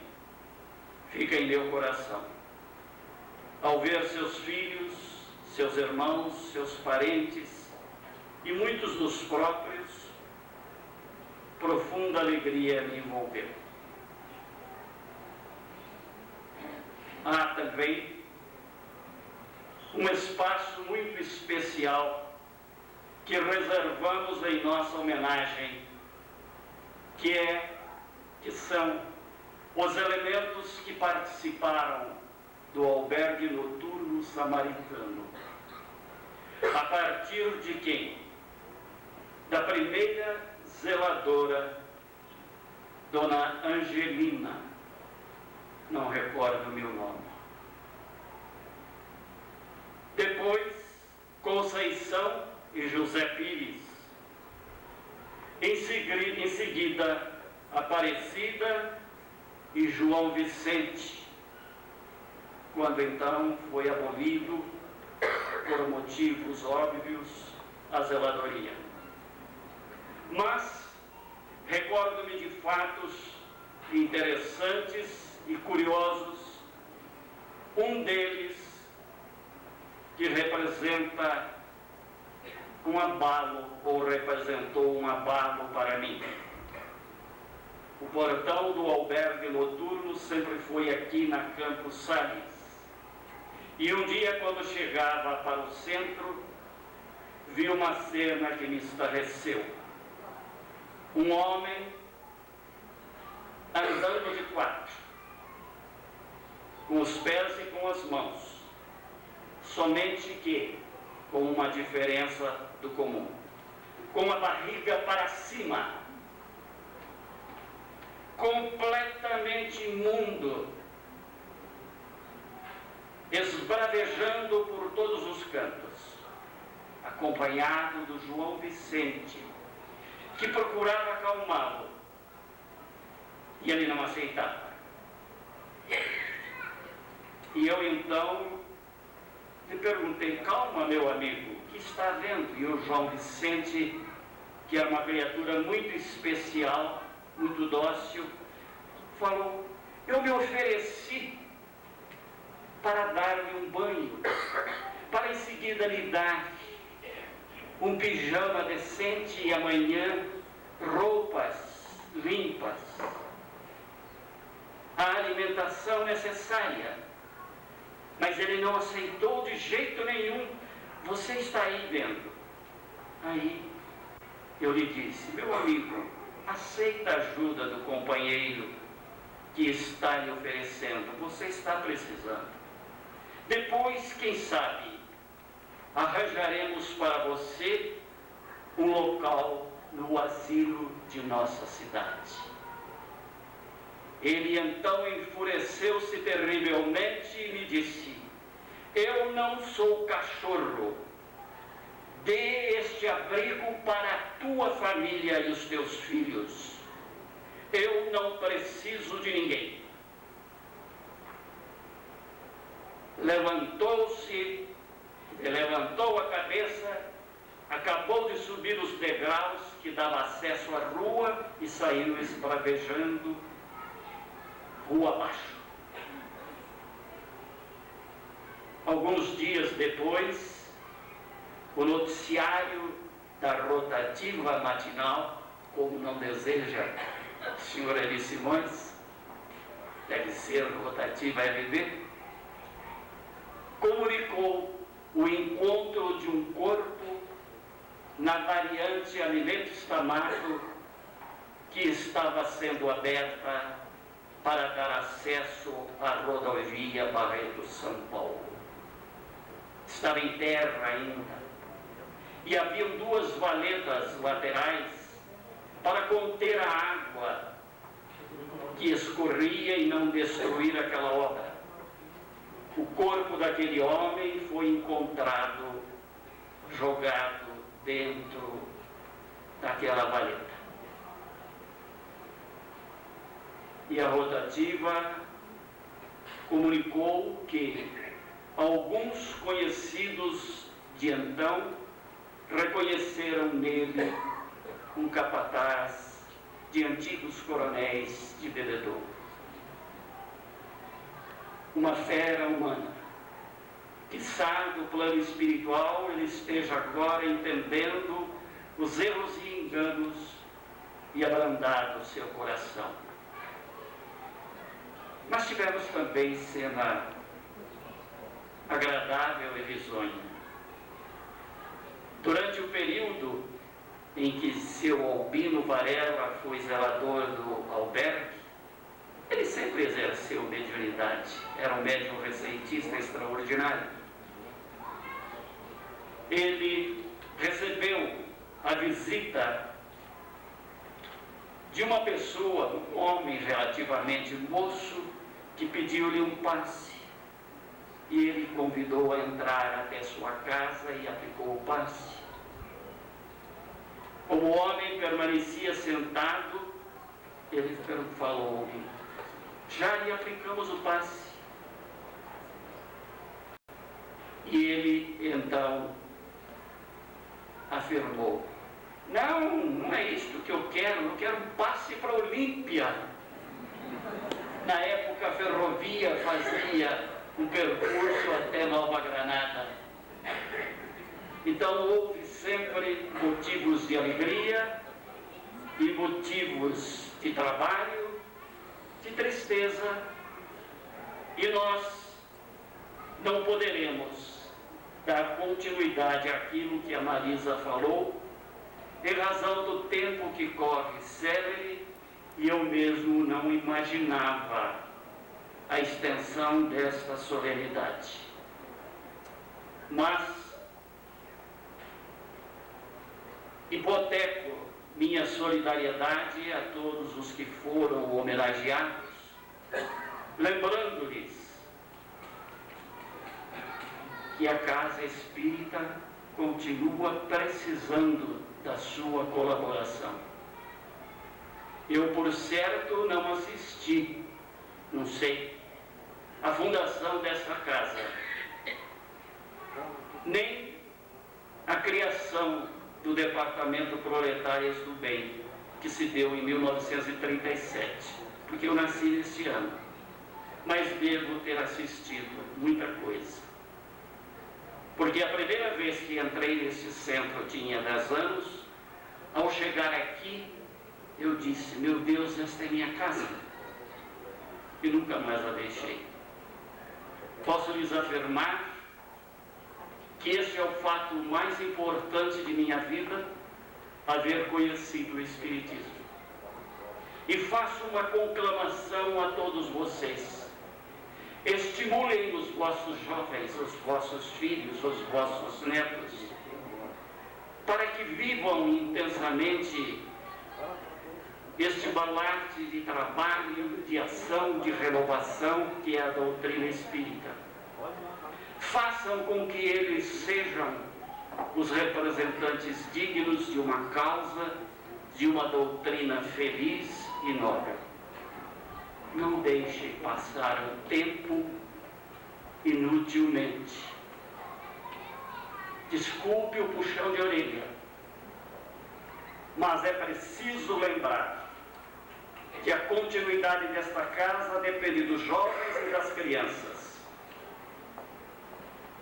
fica em meu coração. Ao ver seus filhos, seus irmãos, seus parentes e muitos dos próprios, profunda alegria me envolveu. Há também um espaço muito especial que reservamos em nossa homenagem, que são os elementos que participaram do albergue noturno samaritano. A partir de quem? Da primeira zeladora, Dona Angelina, não recordo o meu nome. Depois, Conceição e José Pires. Em seguida, Aparecida e João Vicente, quando então foi abolido, por motivos óbvios, a zeladoria. Mas recordo-me de fatos interessantes e curiosos. Um deles que representa um abalo, ou representou um abalo para mim. O portão do albergue noturno sempre foi aqui na Campos Sales. E um dia, quando chegava para o centro, vi uma cena que me estarreceu. Um homem andando de quatro, com os pés e com as mãos, somente que com uma diferença do comum, com a barriga para cima, completamente imundo, esbravejando por todos os cantos, acompanhado do João Vicente, que procurava acalmá-lo, e ele não aceitava. E eu então lhe perguntei: calma, meu amigo, o que está vendo? E o João Vicente, que era uma criatura muito especial, muito dócil, falou: eu me ofereci para dar-lhe um banho, para em seguida lhe dar um pijama decente e amanhã roupas limpas, a alimentação necessária. Mas ele não aceitou de jeito nenhum. Você está aí vendo. Aí eu lhe disse: meu amigo, aceita a ajuda do companheiro que está lhe oferecendo. Você está precisando. Depois, quem sabe, arranjaremos para você um local no asilo de nossa cidade. Ele então enfureceu-se terrivelmente e me disse: eu não sou cachorro. Dê este abrigo para a tua família e os teus filhos. Eu não preciso de ninguém. Levantou-se, levantou a cabeça, acabou de subir os degraus que davam acesso à rua e saiu esbravejando rua abaixo. Alguns dias depois, o noticiário da rotativa matinal, como não deseja a senhora Eli Simões, deve ser rotativa RB, comunicou o encontro de um corpo na variante Alimentos Tamato, que estava sendo aberta para dar acesso à rodovia Barreto-São Paulo. Estava em terra ainda, e haviam duas valetas laterais para conter a água que escorria e não destruir aquela obra. O corpo daquele homem foi encontrado jogado dentro daquela valeta. E a rotativa comunicou que alguns conhecidos de então reconheceram nele um capataz de antigos coronéis de Bebedouro. Uma fera humana. Quizá do plano espiritual ele esteja agora entendendo os erros e enganos e abrandado seu coração. Mas tivemos também cena agradável e risonha. Durante o período em que seu Albino Varela foi zelador do albergue, ele sempre exerceu mediunidade, era um médium receitista extraordinário. Ele recebeu a visita de uma pessoa, um homem relativamente moço, que pediu-lhe um passe. E ele convidou a entrar até sua casa e aplicou o passe. Como o homem permanecia sentado, ele falou-lhe: já lhe aplicamos o passe. E ele então afirmou: não é isto que eu quero um passe para Olímpia. Na época a ferrovia fazia um percurso até Nova Granada. Então houve sempre motivos de alegria e motivos de trabalho, de tristeza, e nós não poderemos dar continuidade àquilo que a Marisa falou, em razão do tempo que corre célere, e eu mesmo não imaginava a extensão desta solenidade. Mas hipoteco minha solidariedade a todos os que foram homenageados, lembrando-lhes que a Casa Espírita continua precisando da sua colaboração. Eu, por certo, não assisti, não sei, à fundação desta casa, nem à criação do Departamento Proletárias do Bem, que se deu em 1937, porque eu nasci neste ano, mas devo ter assistido muita coisa. Porque a primeira vez que entrei nesse centro eu tinha 10 anos, ao chegar aqui, eu disse: meu Deus, esta é minha casa. E nunca mais a deixei. Posso lhes afirmar que este é o fato mais importante de minha vida, haver conhecido o Espiritismo. E faço uma conclamação a todos vocês: estimulem os vossos jovens, os vossos filhos, os vossos netos, para que vivam intensamente este baluarte de trabalho, de ação, de renovação que é a doutrina espírita. Façam com que eles sejam os representantes dignos de uma causa, de uma doutrina feliz e nobre. Não deixem passar o tempo inutilmente. Desculpe o puxão de orelha, mas é preciso lembrar que a continuidade desta casa depende dos jovens e das crianças.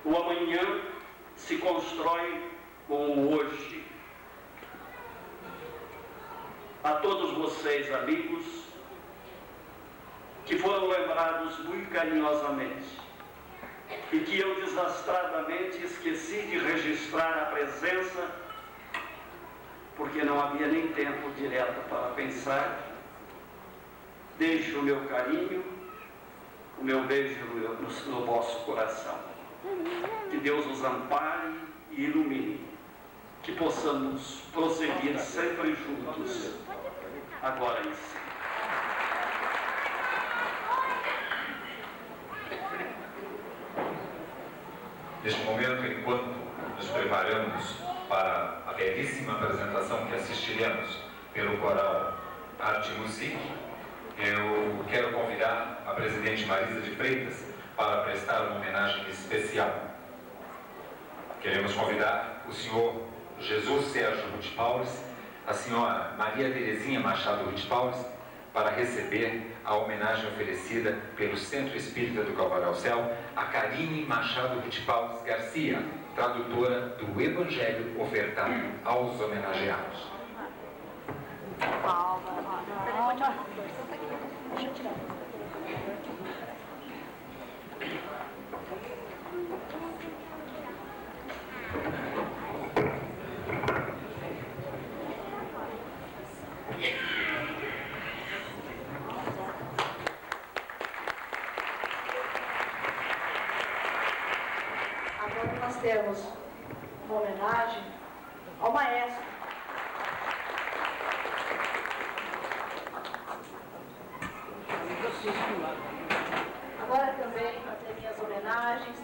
O amanhã se constrói com o hoje. A todos vocês, amigos, que foram lembrados muito carinhosamente e que eu desastradamente esqueci de registrar a presença, porque não havia nem tempo direto para pensar, deixo o meu carinho, o meu beijo no vosso coração. Que Deus os ampare e ilumine, que possamos prosseguir sempre juntos, agora em si. Neste momento, enquanto nos preparamos para a belíssima apresentação que assistiremos pelo coral Arte e Música, eu quero convidar a presidente Marisa de Freitas para prestar uma homenagem especial. Queremos convidar o senhor Jesus Sérgio Ruth Paules, a senhora Maria Terezinha Machado Ruth Paules, para receber a homenagem oferecida pelo Centro Espírita do Calvário ao Céu, a Karine Machado Ruth Paules Garcia, tradutora do Evangelho ofertado aos homenageados. Agora nós temos uma homenagem ao maestro. Agora também para ter minhas homenagens,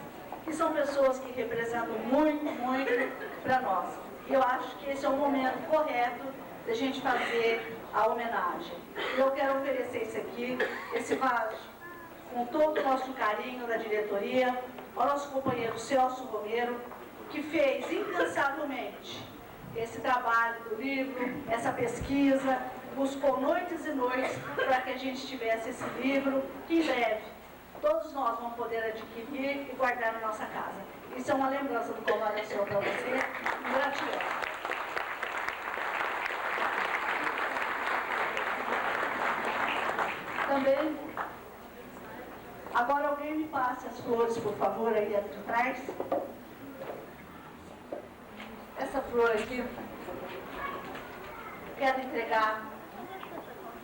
que são pessoas que representam muito, muito para nós. E eu acho que esse é o momento correto de a gente fazer a homenagem. Eu quero oferecer isso aqui, esse vaso, com todo o nosso carinho da diretoria, ao nosso companheiro Celso Romero, que fez incansavelmente esse trabalho do livro, essa pesquisa, buscou noites e noites para que a gente tivesse esse livro, que em breve todos nós vamos poder adquirir e guardar na nossa casa. Isso é uma lembrança do Calvário ao Céu para você, e gratidão. Também, agora alguém me passe as flores, por favor, aí atrás. Essa flor aqui, quero entregar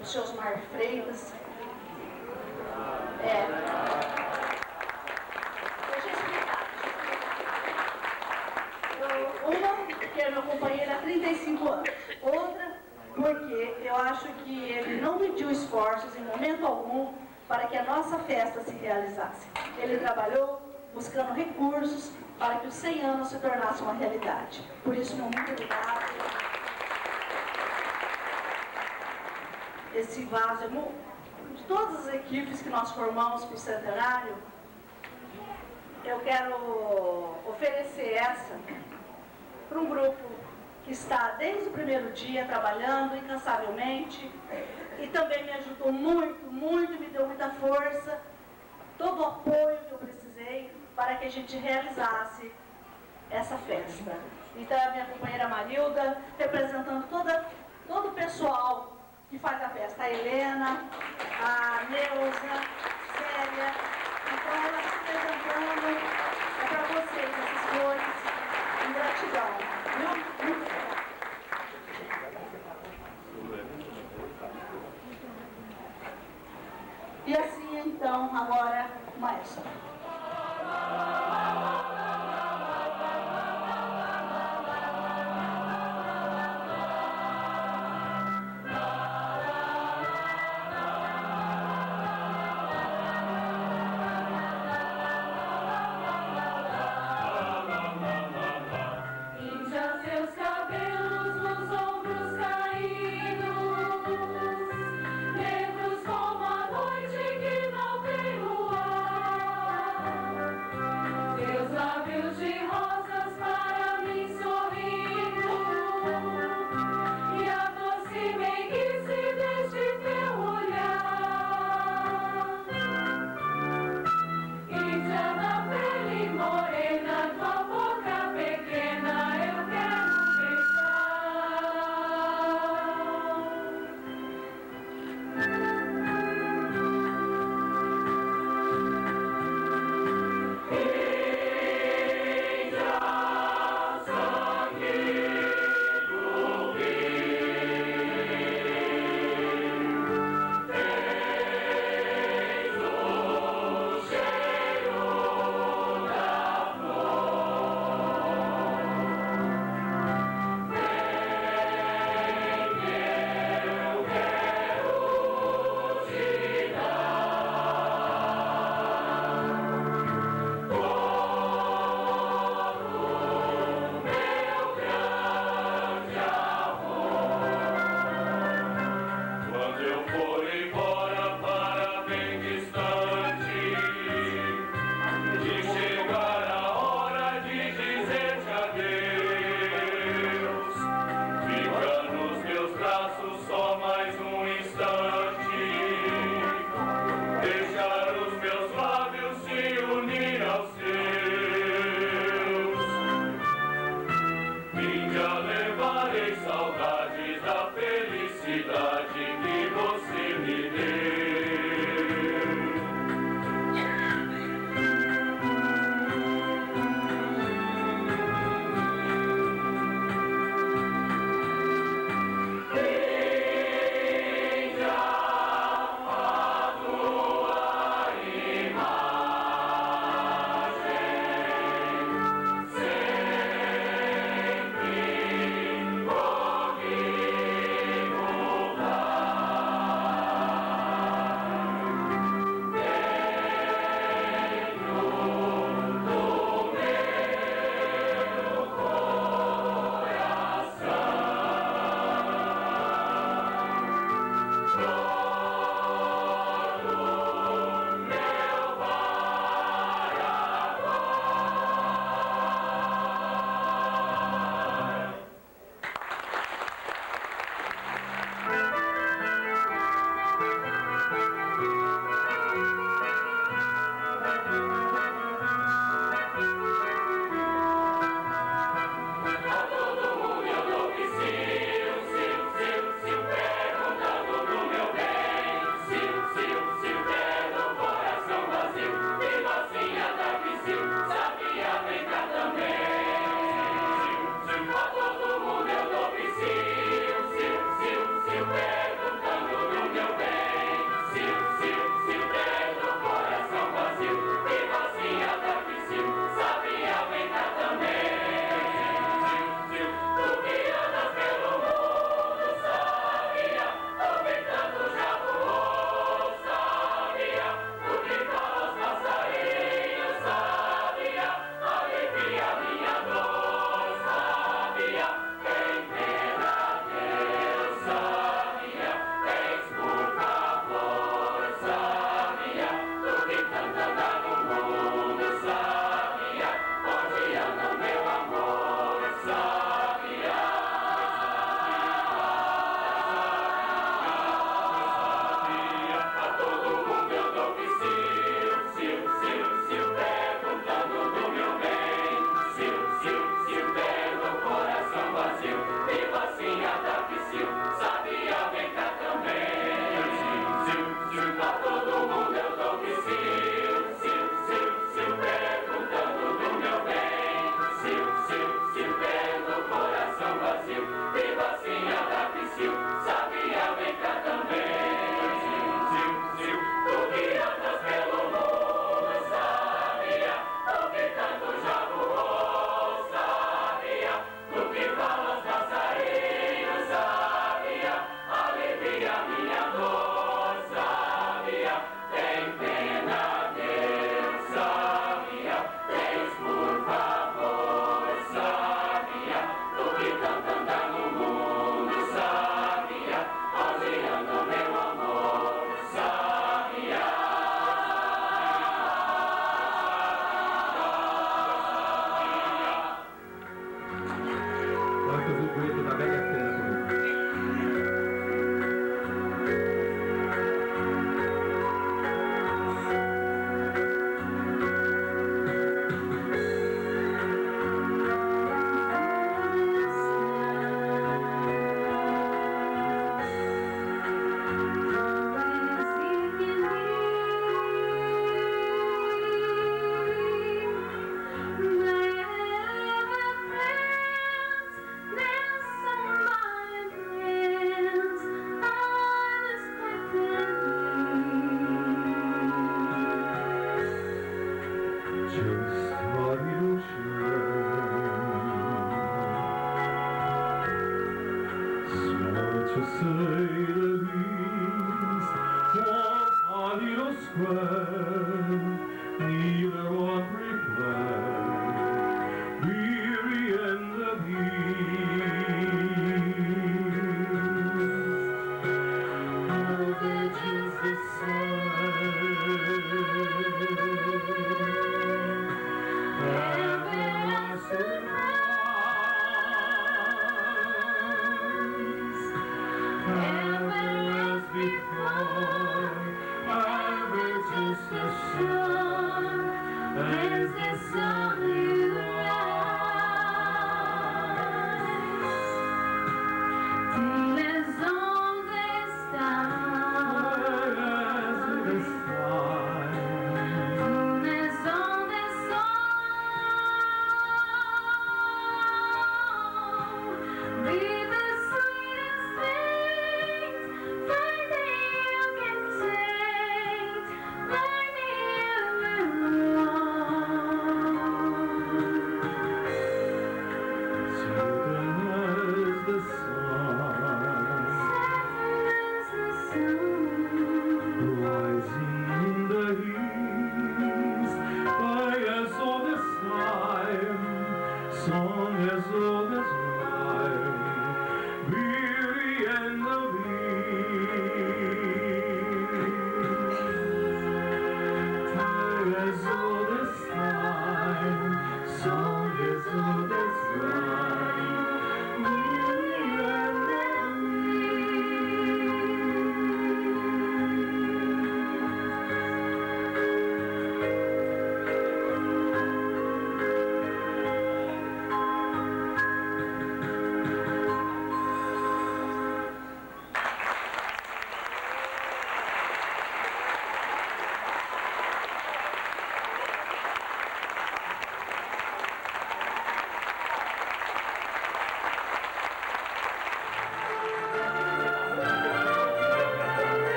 o seu Osmar Freitas. Deixa eu explicar. Uma, que é meu companheiro há 35 anos. Outra, porque eu acho que ele não mediu esforços em momento algum para que a nossa festa se realizasse. Ele trabalhou buscando recursos para que os 100 anos se tornasse uma realidade. Por isso, meu muito obrigado. Esse vaso é de todas as equipes que nós formamos para o centenário. Eu quero oferecer essa para um grupo que está desde o primeiro dia trabalhando incansavelmente e também me ajudou muito, muito, me deu muita força, todo o apoio que eu precisei para que a gente realizasse essa festa. Então, a minha companheira Marilda, representando todo o pessoal que faz a festa, a Helena, a Neuza, Célia, então ela está representando, é para vocês essas flores, em gratidão. Viu? E assim, então, agora, o maestro. Negros como a noite que não tem luar. felicidade que você me deu. Perguntando no meu bem.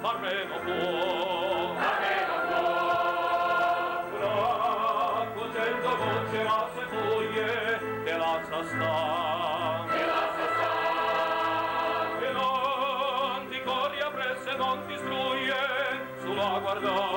Armeno può. Raccogliendo voce masse foglie che l'alza sta. E non ti corri appresso e non ti istruye sulla guarda.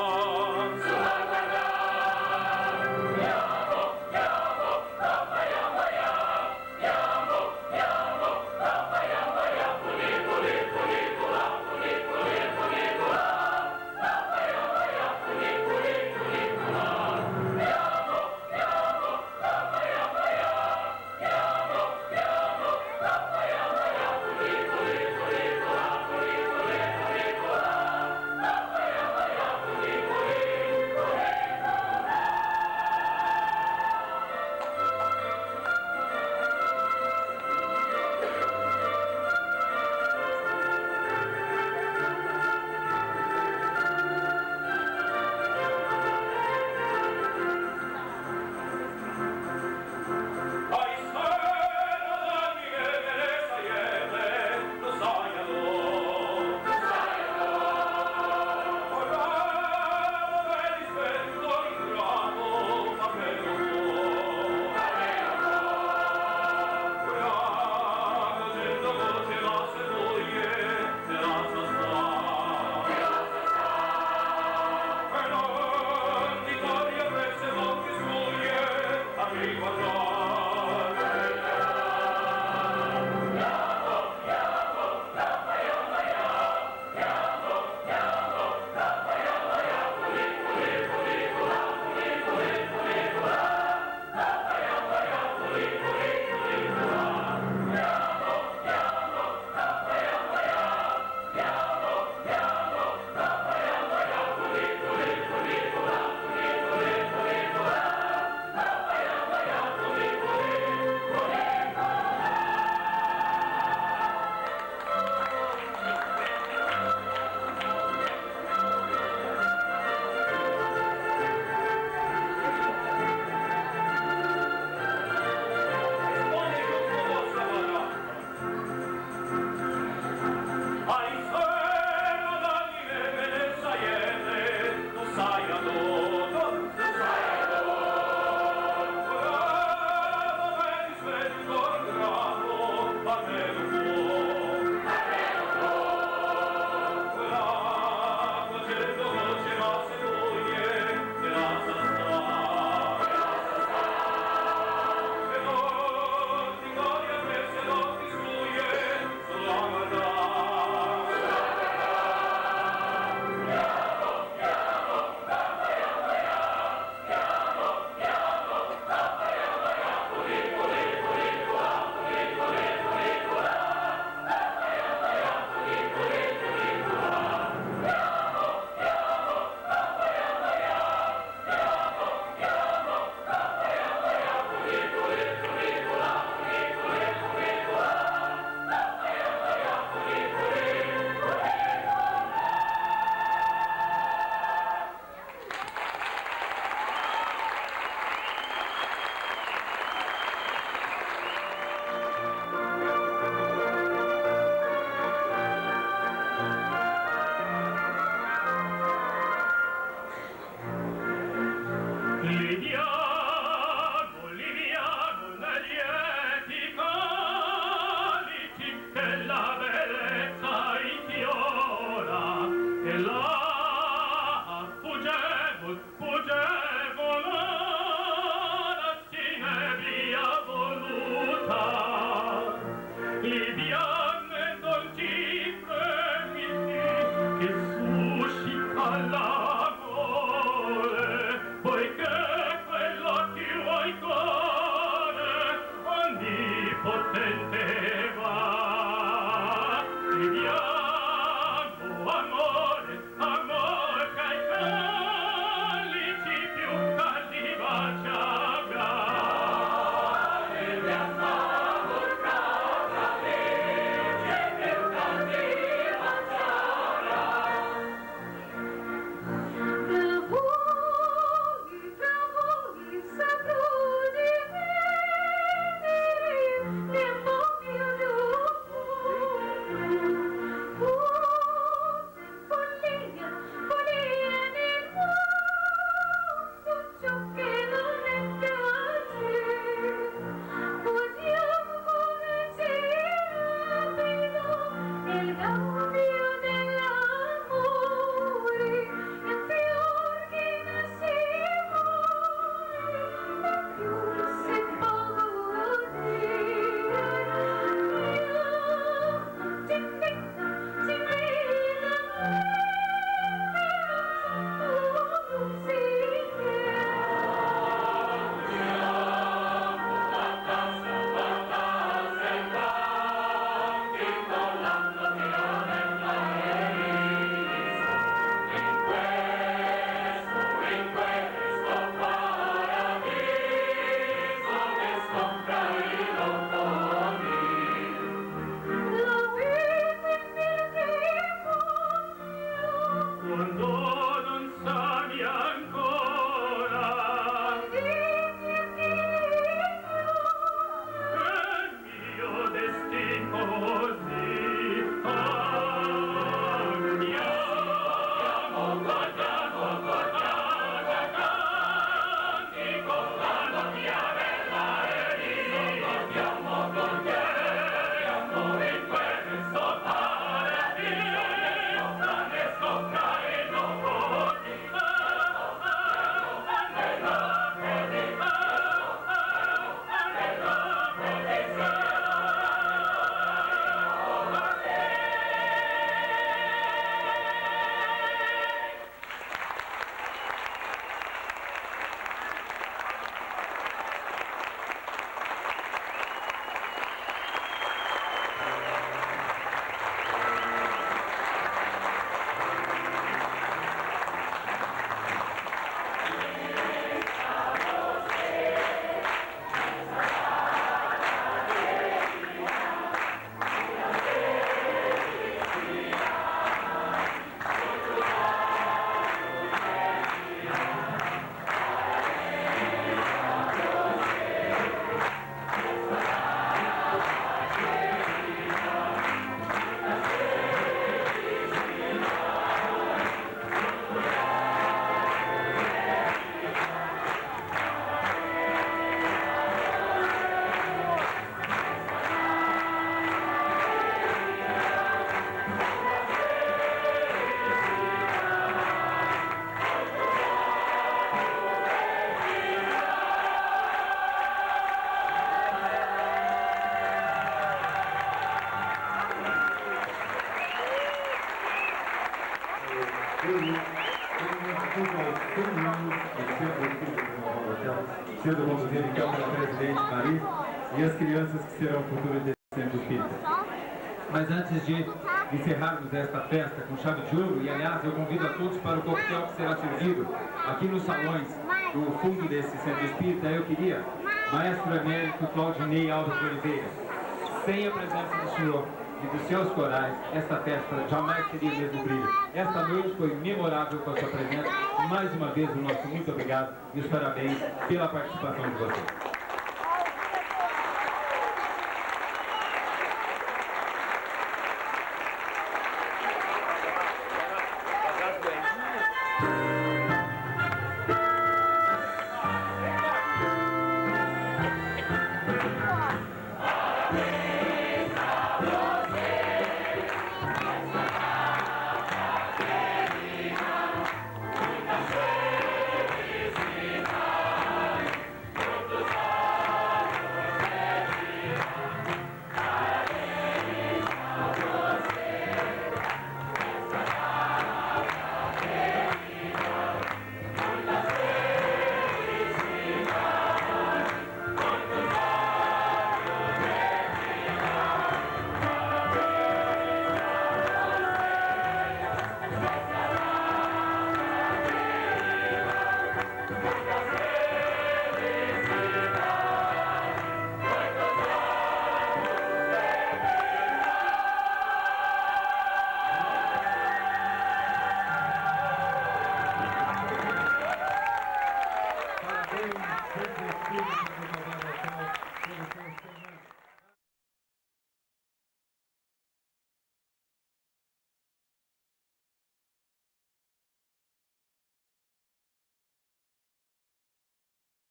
Sendo conduzido então pela presidente Maria e as crianças que serão futuras desse centro espírita. Mas antes de encerrarmos esta festa com chave de ouro, e aliás eu convido a todos para o coquetel que será servido aqui nos salões do fundo desse centro espírita, eu queria, Maestro Emérito Claudinei Alves de Oliveira, sem a presença do senhor e dos seus corais, esta festa jamais teria o mesmo brilho. Esta noite foi memorável com a sua presença. Mais uma vez, o nosso muito obrigado e os parabéns pela participação de vocês.